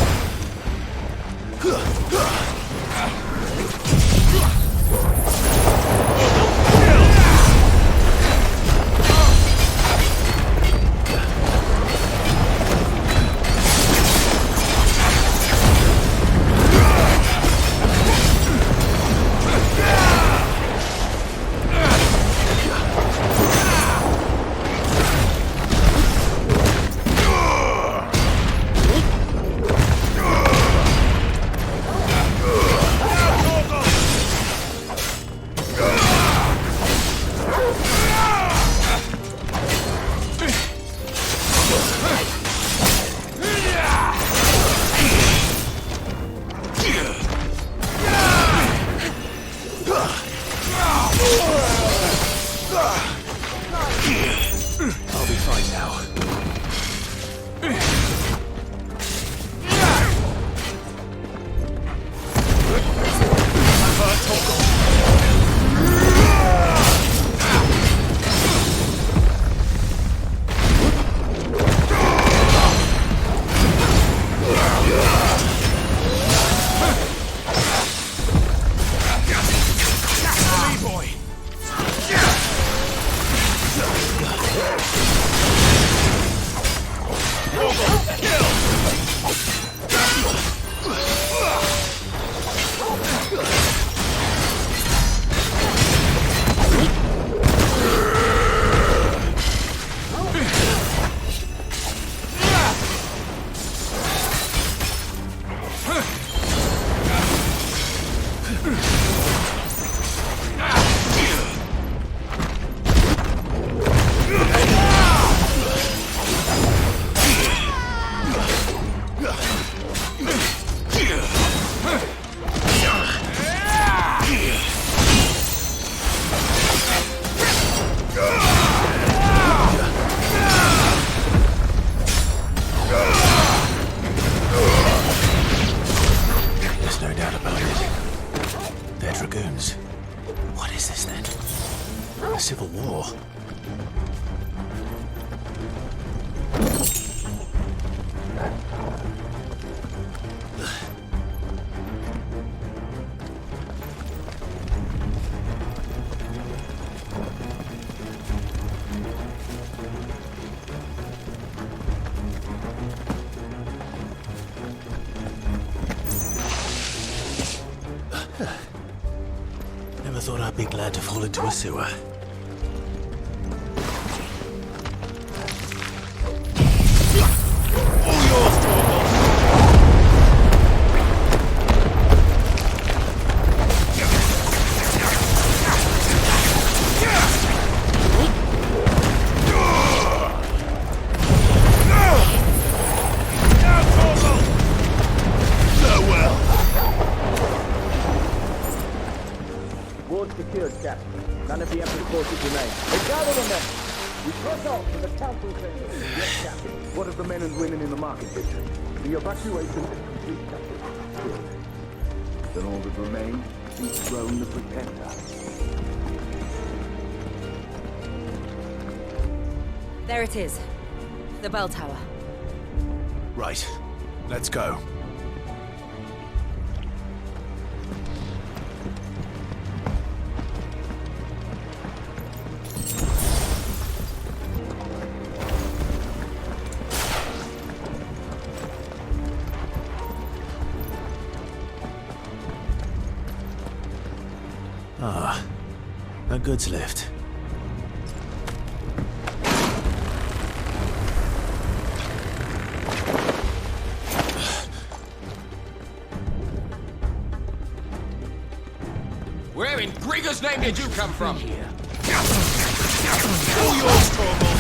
I'll be fine now. Civil War. Never thought I'd be glad to fall into a sewer. Secured, Captain. None of the Emperor's forces remain. They gather on them. We cross off to the council chambers. Yes, Captain. What of the men and women in the market district? The evacuation is complete, Captain. Good. Then all that remains is throne the Protector. There it is. The bell tower. Right. Let's go. Ah, a goods lift. Where in Grigger's name did you come from? Here. All yours, Torvald!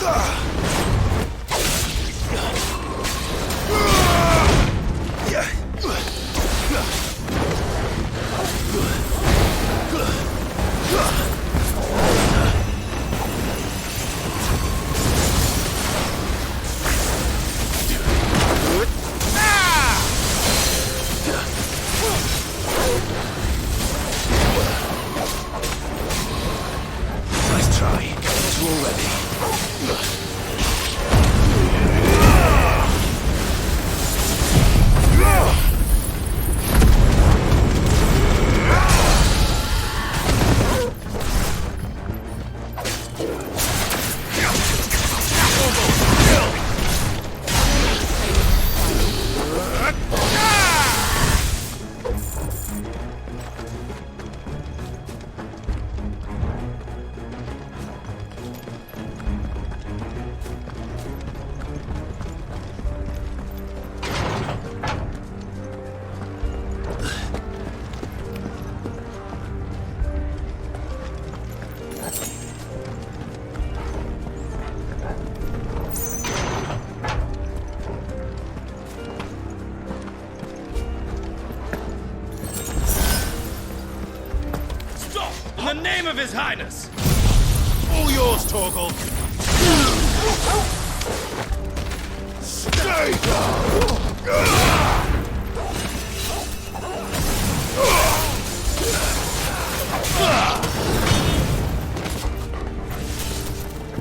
Nice try. It's all ready. In the name of His Highness! All yours, Torgal. Stay down!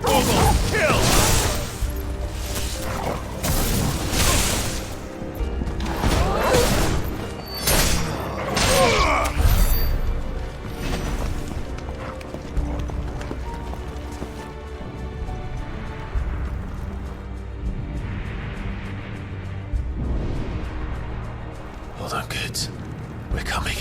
Torgal, kill! Hold on, kids. We're coming.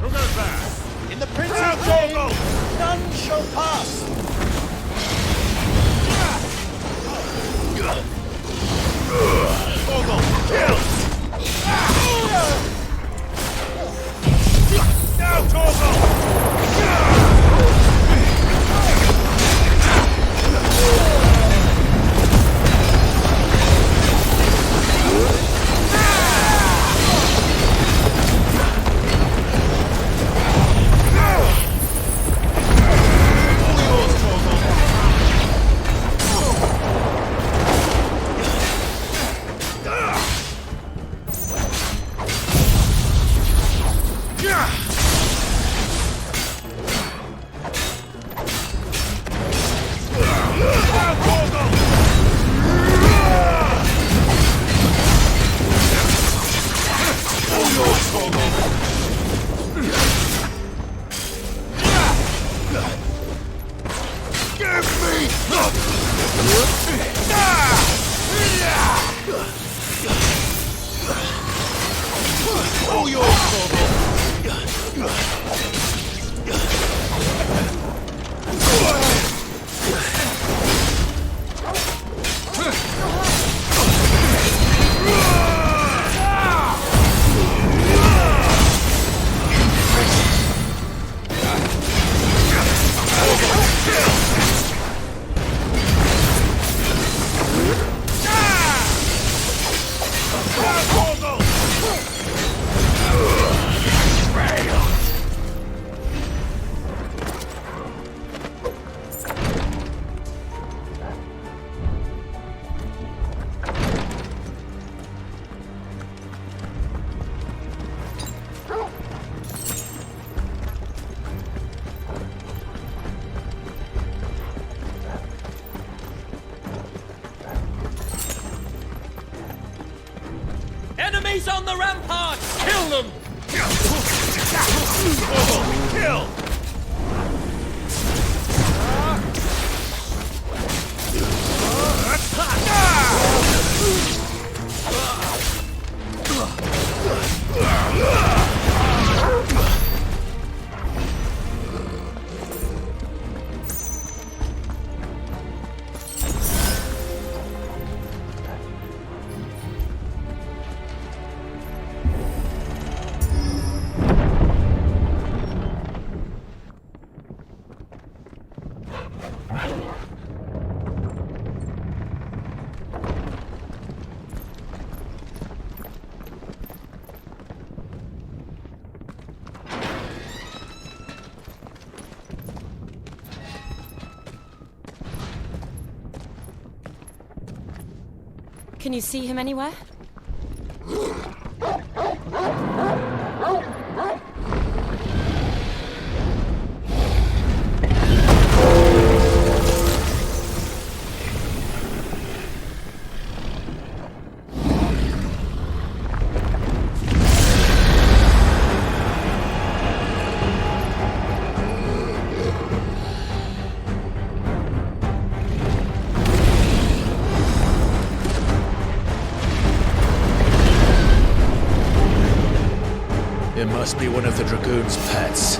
Who goes there? In the Prince's name, none shall pass! Torgal, kill! Now, Torgal! All yours, Enemies on the ramparts! Kill them! kill! Can you see him anywhere? It must be one of the Dragoon's pets.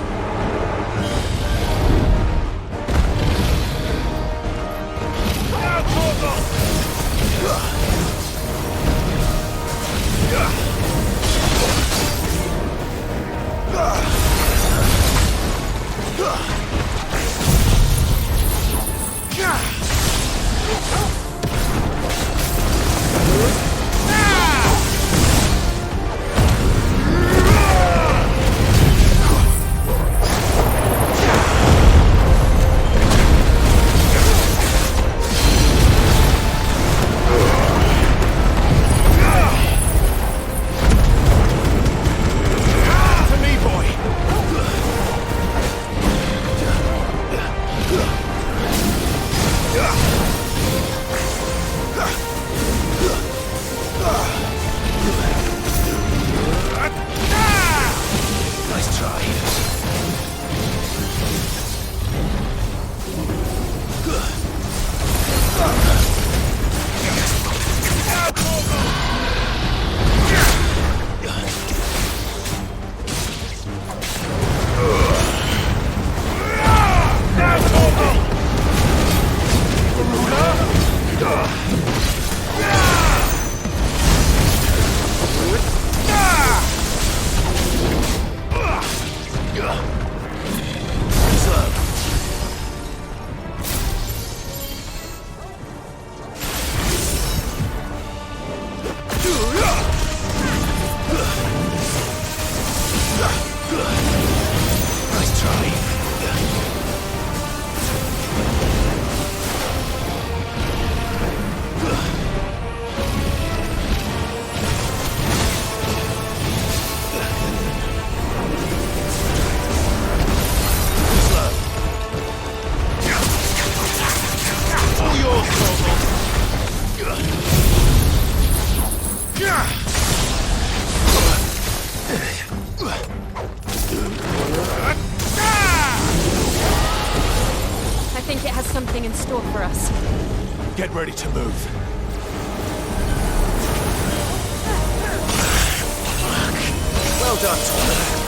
I think it has something in store for us. Get ready to move. Well done, Tom.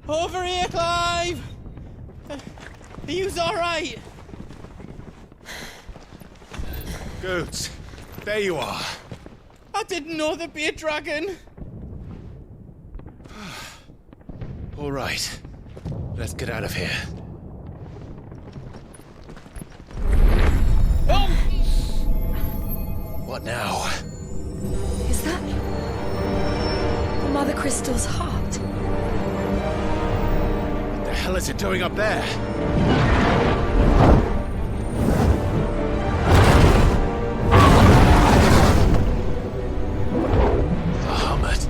Over here, Clive! Are you alright? Goods, there you are. I didn't know there'd be a dragon. All right, let's get out of here. What now? Is that Mother Crystal's heart? What the hell is it doing up there? Bahamut.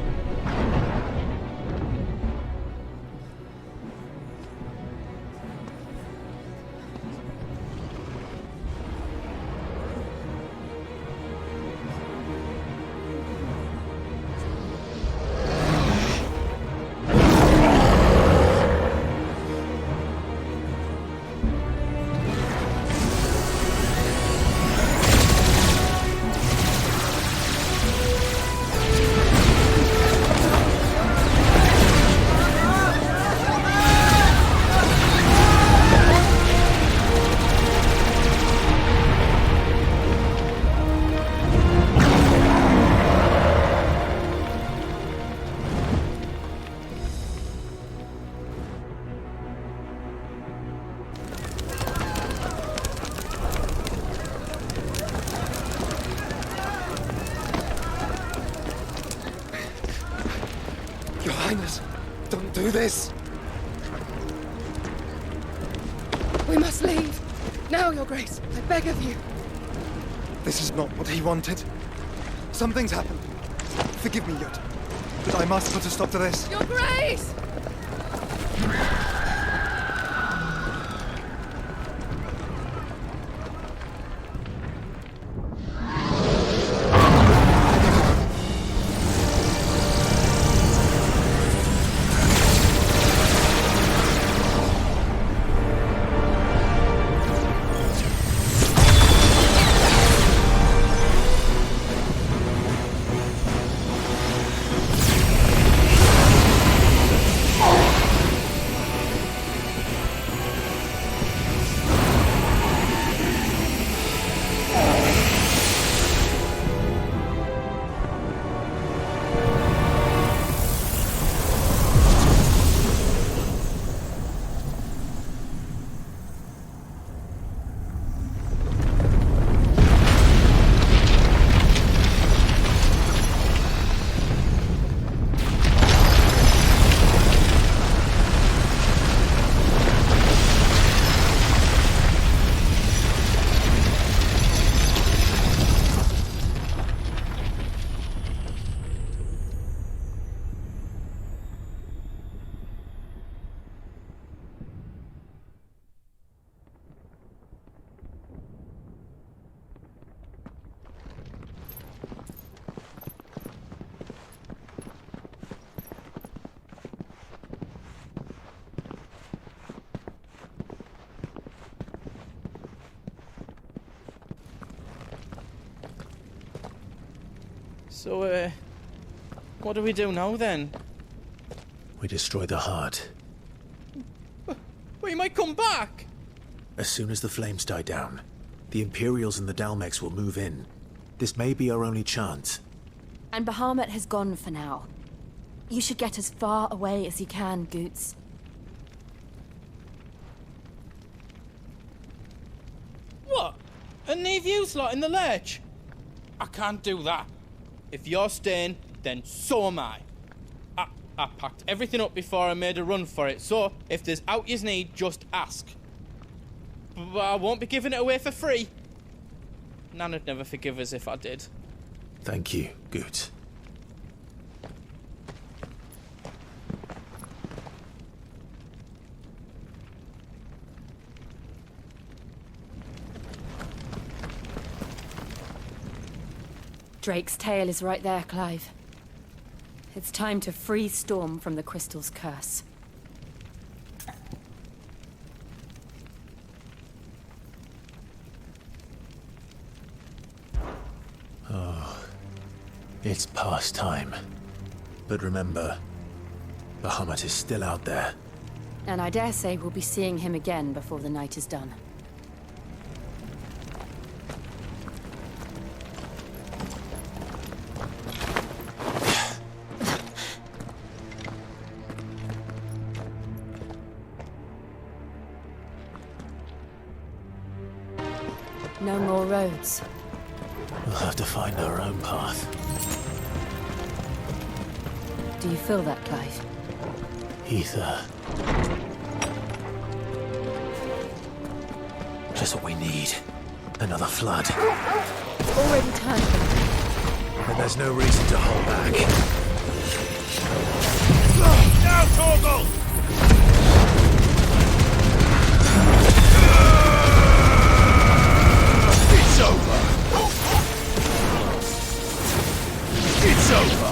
Your Highness, don't do this! We must leave. Now, Your Grace. I beg of you. This is not what he wanted. Something's happened. Forgive me, Yod, but I must put a stop to this. Your Grace! So, what do we do now then? We destroy the heart. Well, he might come back! As soon as the flames die down, the Imperials and the Dalmex will move in. This may be our only chance. And Bahamut has gone for now. You should get as far away as you can, Goots. What? And leave you lot in the lurch? I can't do that. If you're staying, then so am I. I packed everything up before I made a run for it, so if there's out you need, just ask. But I won't be giving it away for free. Nana'd never forgive us if I did. Thank you, Goots. Drake's tail is right there, Clive. It's time to free Storm from the Crystal's curse. Oh, it's past time. But remember, Bahamut is still out there. And I dare say we'll be seeing him again before the night is done. No more roads. We'll have to find our own path. Do you feel that, Clive? Ether. Just what we need. Another flood. It's already turned. And there's no reason to hold back. Now, Torgal! It's over! It's over!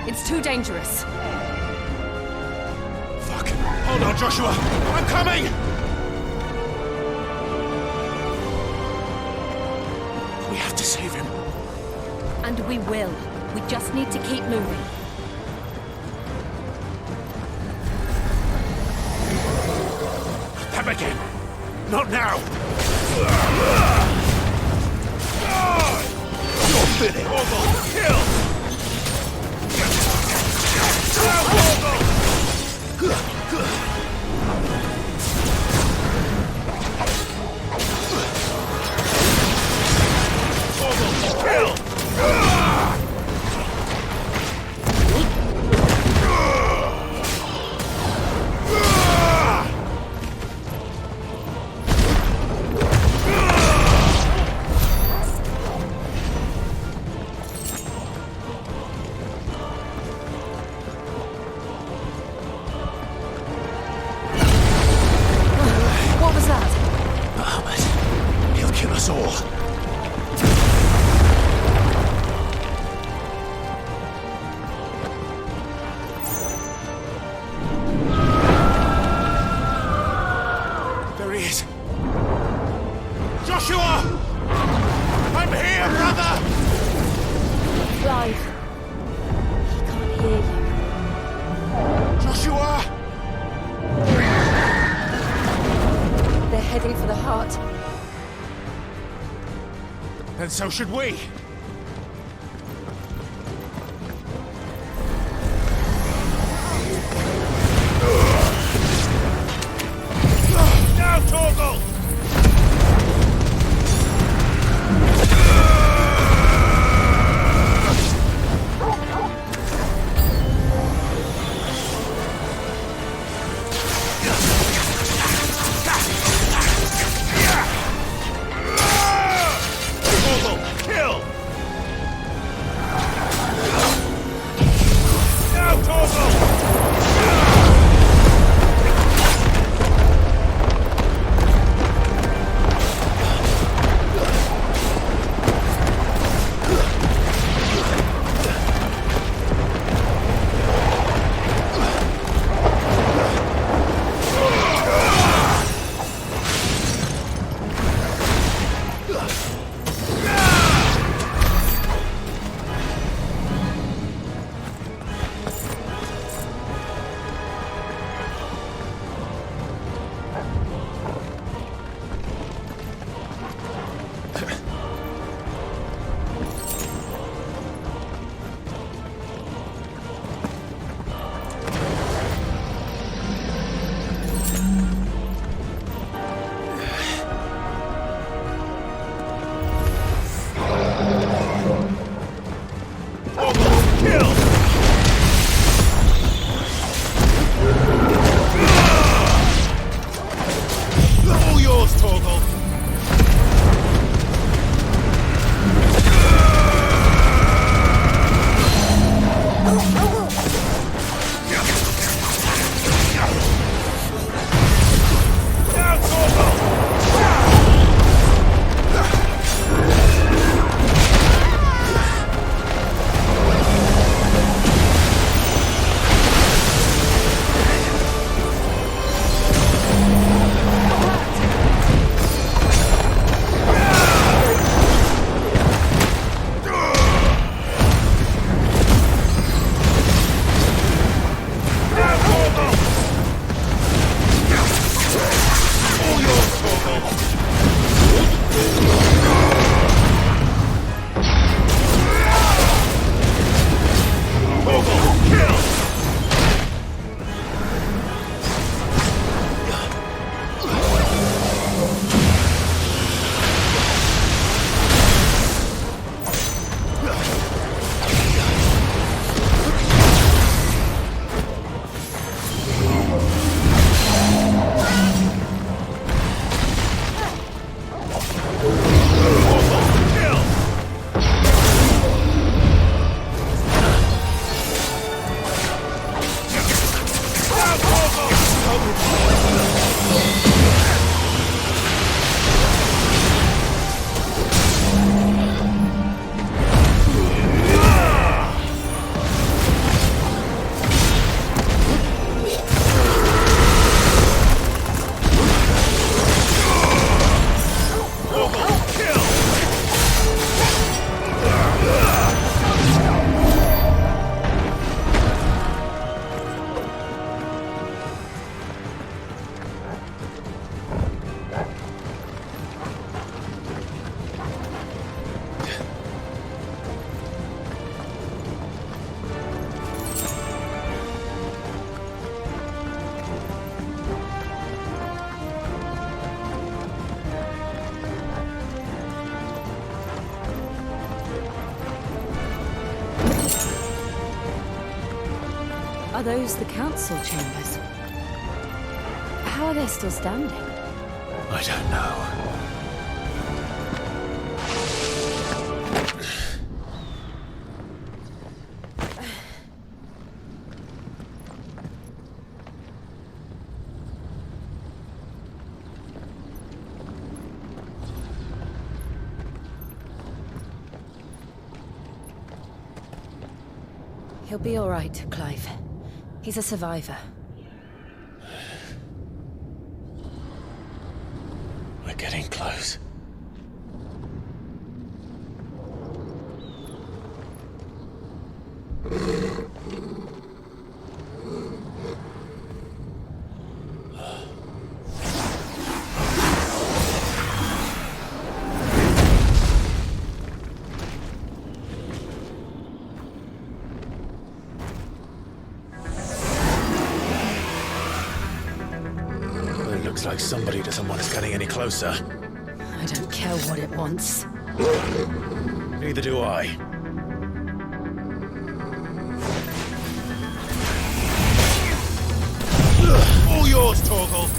It's too dangerous. Fuck. Hold on, Joshua. I'm coming! We have to save him. And we will. We just need to keep moving. Them again. Not now. You're finished. Orville, kill! Orville, kill! What was that? Bahamut. He'll kill us all. There he is. Joshua! I'm here, brother! Clive. He can't hear you. Joshua! They're heading for the heart. Then so should we. Now, Torgal! Kill! Now, Torgal! All yours, Torgal! Now, Torgal! Are those the council chambers? How are they still standing? I don't know. He'll be all right, Clive. He's a survivor. We're getting close. It looks like somebody doesn't want us getting any closer. I don't care what it wants. Neither do I. All yours, Torgal.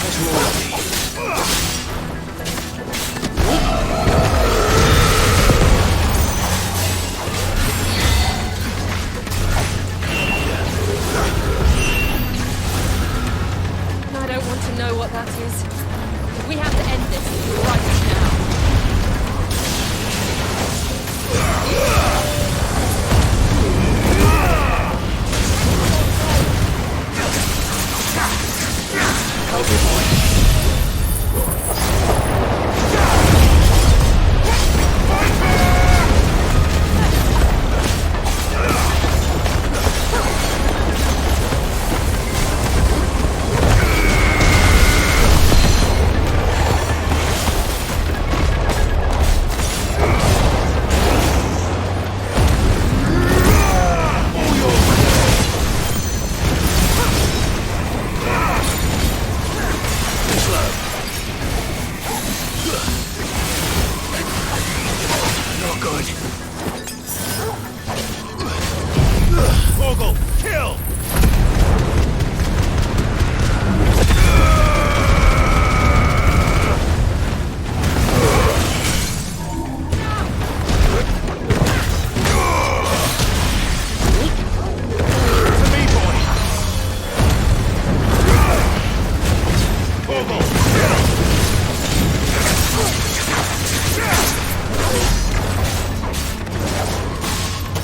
There's more.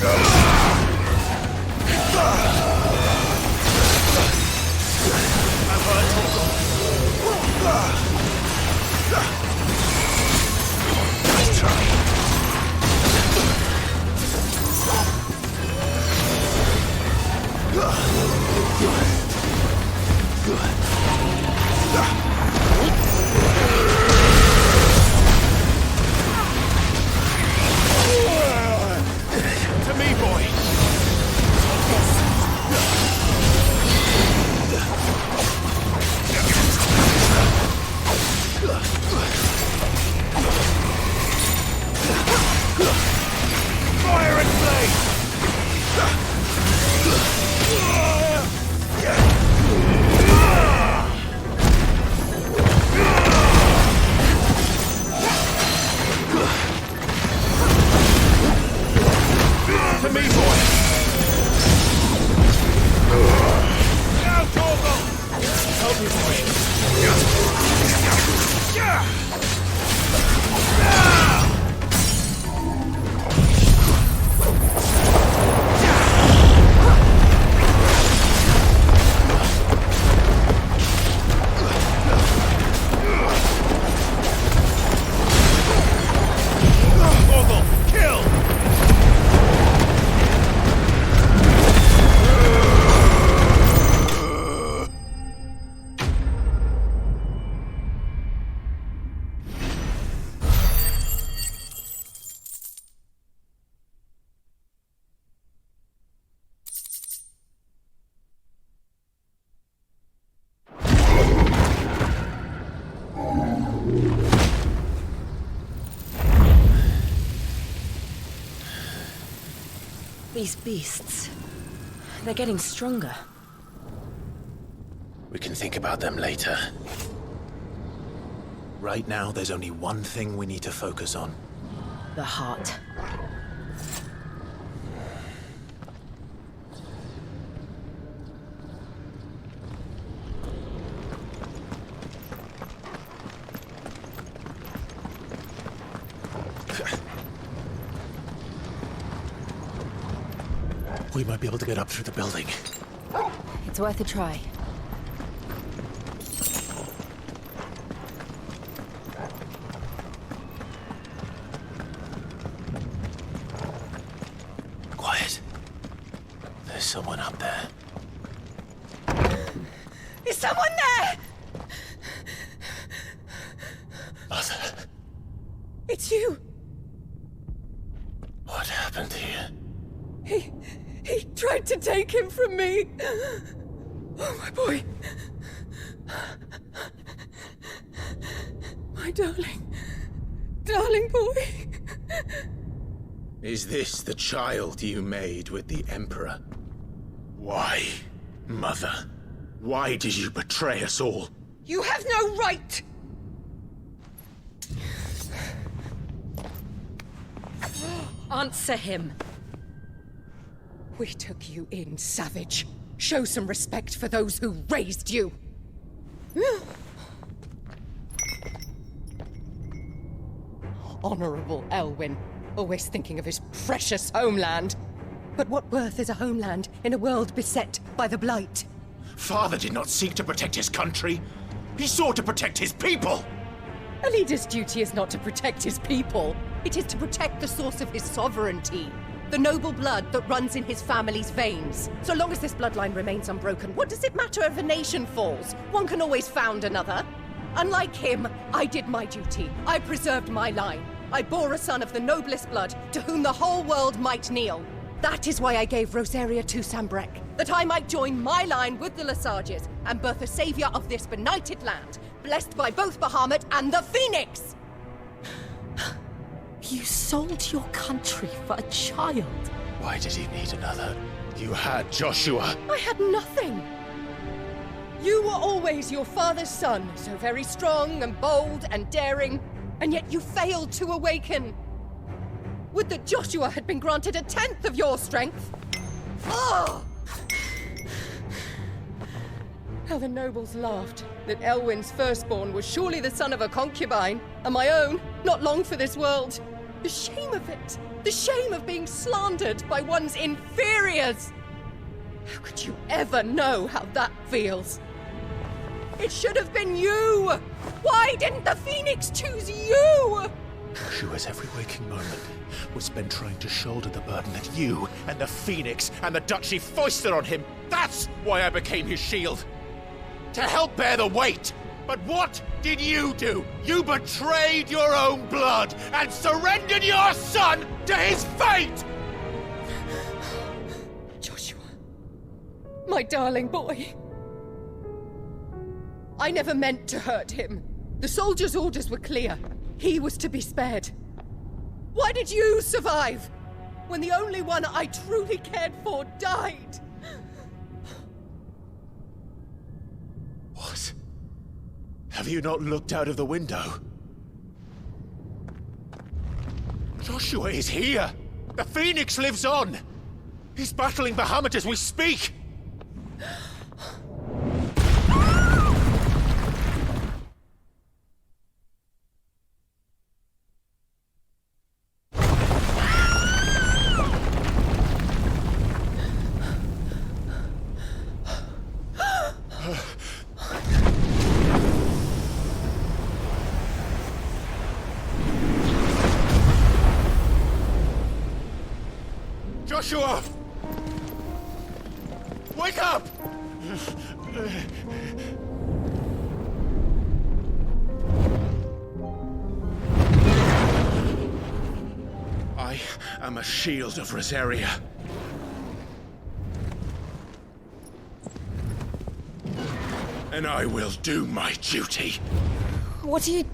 To me, boy! Fire and flame! To me, boy! Now, Torgal! Help me, boy! Torgal, kill! These beasts... they're getting stronger. We can think about them later. Right now, there's only one thing we need to focus on. The heart. We might be able to get up through the building. It's worth a try. Quiet. There's someone up there. Is someone there? Mother, It's you. what happened here? He tried to take him from me. Oh, my boy. My darling. Darling boy. Is this the child you made with the Emperor? Why, Mother? Why did you betray us all? You have no right. Answer him. We took you in, savage. Show some respect for those who raised you. Honorable Elwyn, always thinking of his precious homeland. But what worth is a homeland in a world beset by the Blight? Father did not seek to protect his country. He sought to protect his people. A leader's duty is not to protect his people. It is to protect the source of his sovereignty. The noble blood that runs in his family's veins. So long as this bloodline remains unbroken, what does it matter if a nation falls? One can always found another. Unlike him, I did my duty. I preserved my line. I bore a son of the noblest blood, to whom the whole world might kneel. That is why I gave Rosaria to Sambrek, that I might join my line with the Lesages and birth a savior of this benighted land, blessed by both Bahamut and the Phoenix! You sold your country for a child. Why did he need another? You had Joshua. I had nothing. You were always your father's son, so very strong and bold and daring, and yet you failed to awaken. Would that Joshua had been granted 1/10 of your strength. Oh! How the nobles laughed that Elwyn's firstborn was surely the son of a concubine, and my own, not long for this world. The shame of it! The shame of being slandered by one's inferiors! How could you ever know how that feels? It should have been you! Why didn't the Phoenix choose you? Joshua's every waking moment was spent trying to shoulder the burden that you and the Phoenix and the Duchy foisted on him. That's why I became his shield. To help bear the weight. But what did you do? You betrayed your own blood and surrendered your son to his fate! Joshua. My darling boy. I never meant to hurt him. The soldiers' orders were clear. He was to be spared. Why did you survive when the only one I truly cared for died? What? Have you not looked out of the window? Joshua is here! The Phoenix lives on! He's battling Bahamut as we speak! Joshua! Wake up! I am a shield of Rosaria. And I will do my duty. What are you...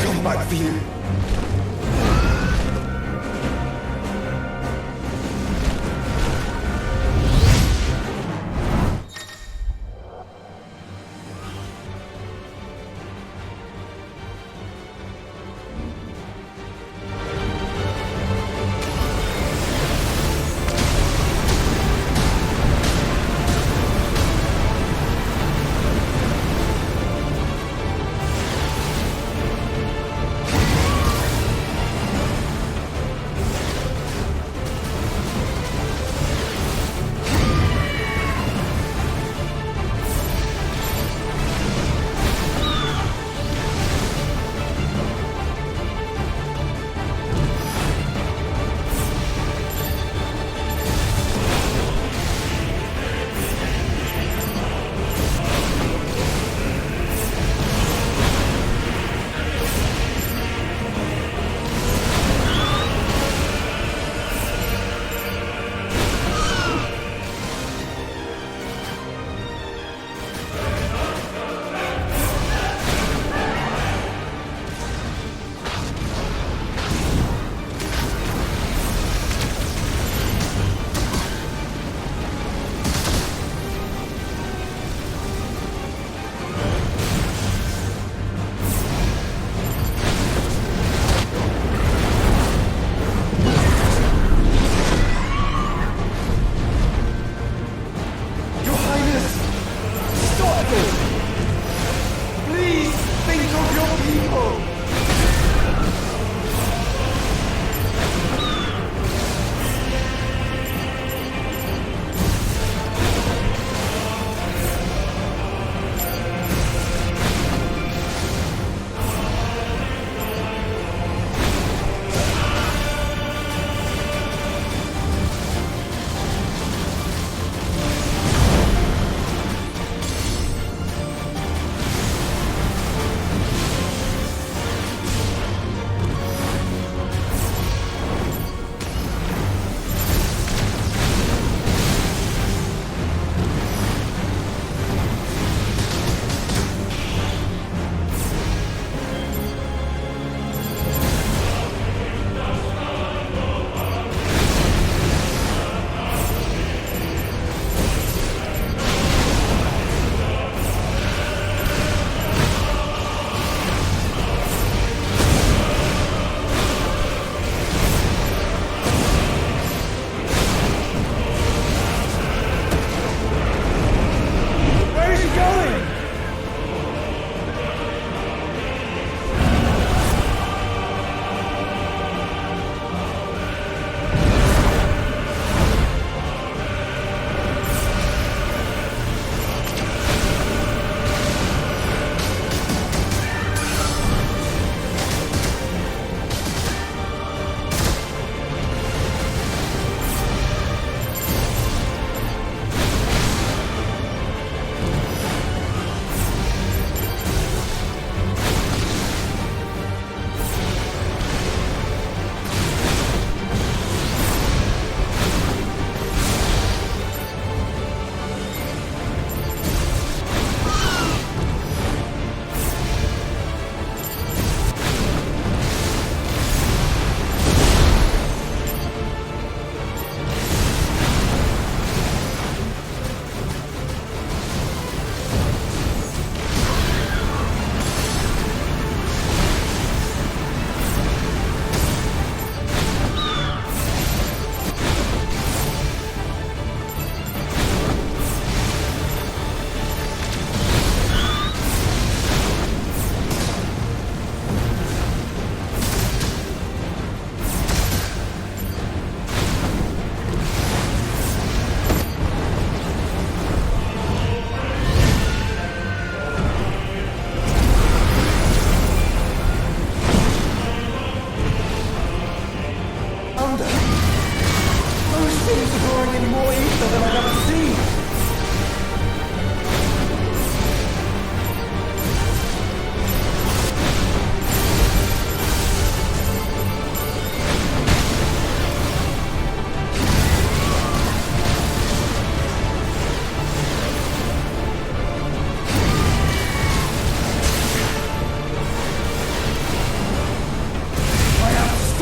come back for you.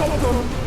Stop them!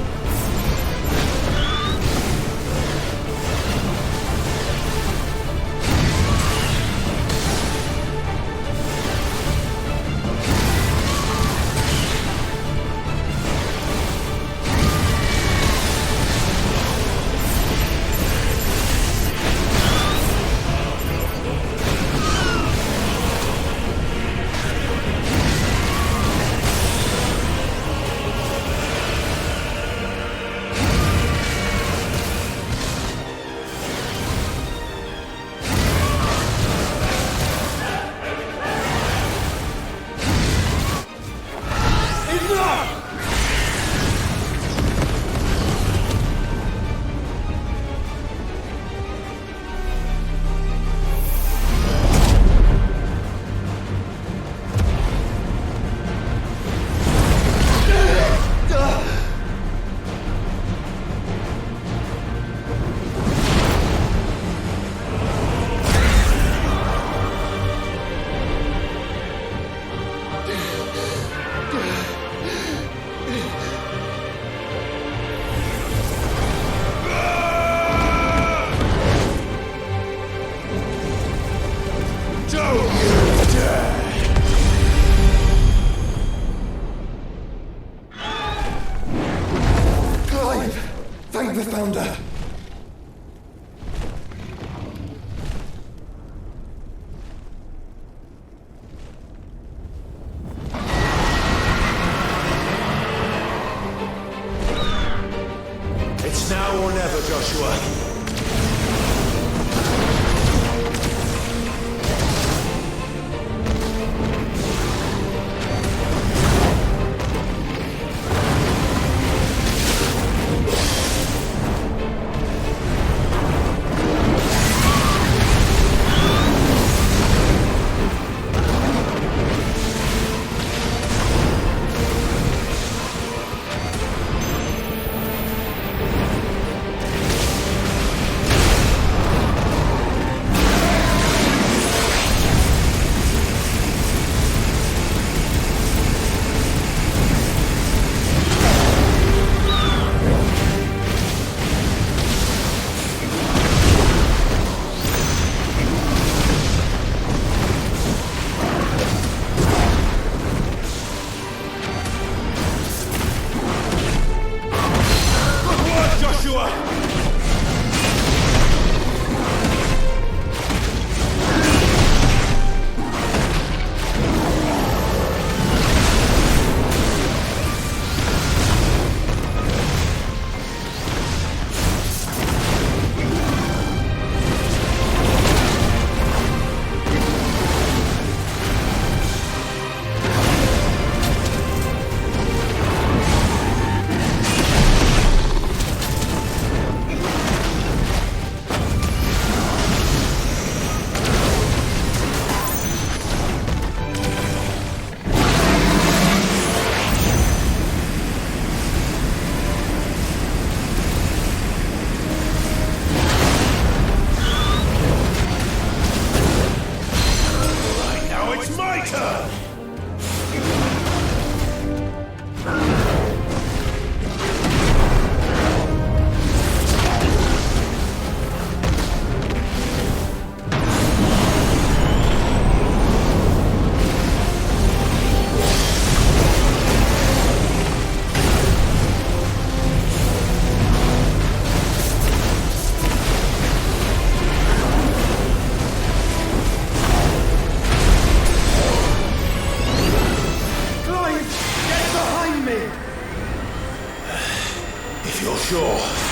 Thank the Founder! It's now or never, Joshua. If you're sure.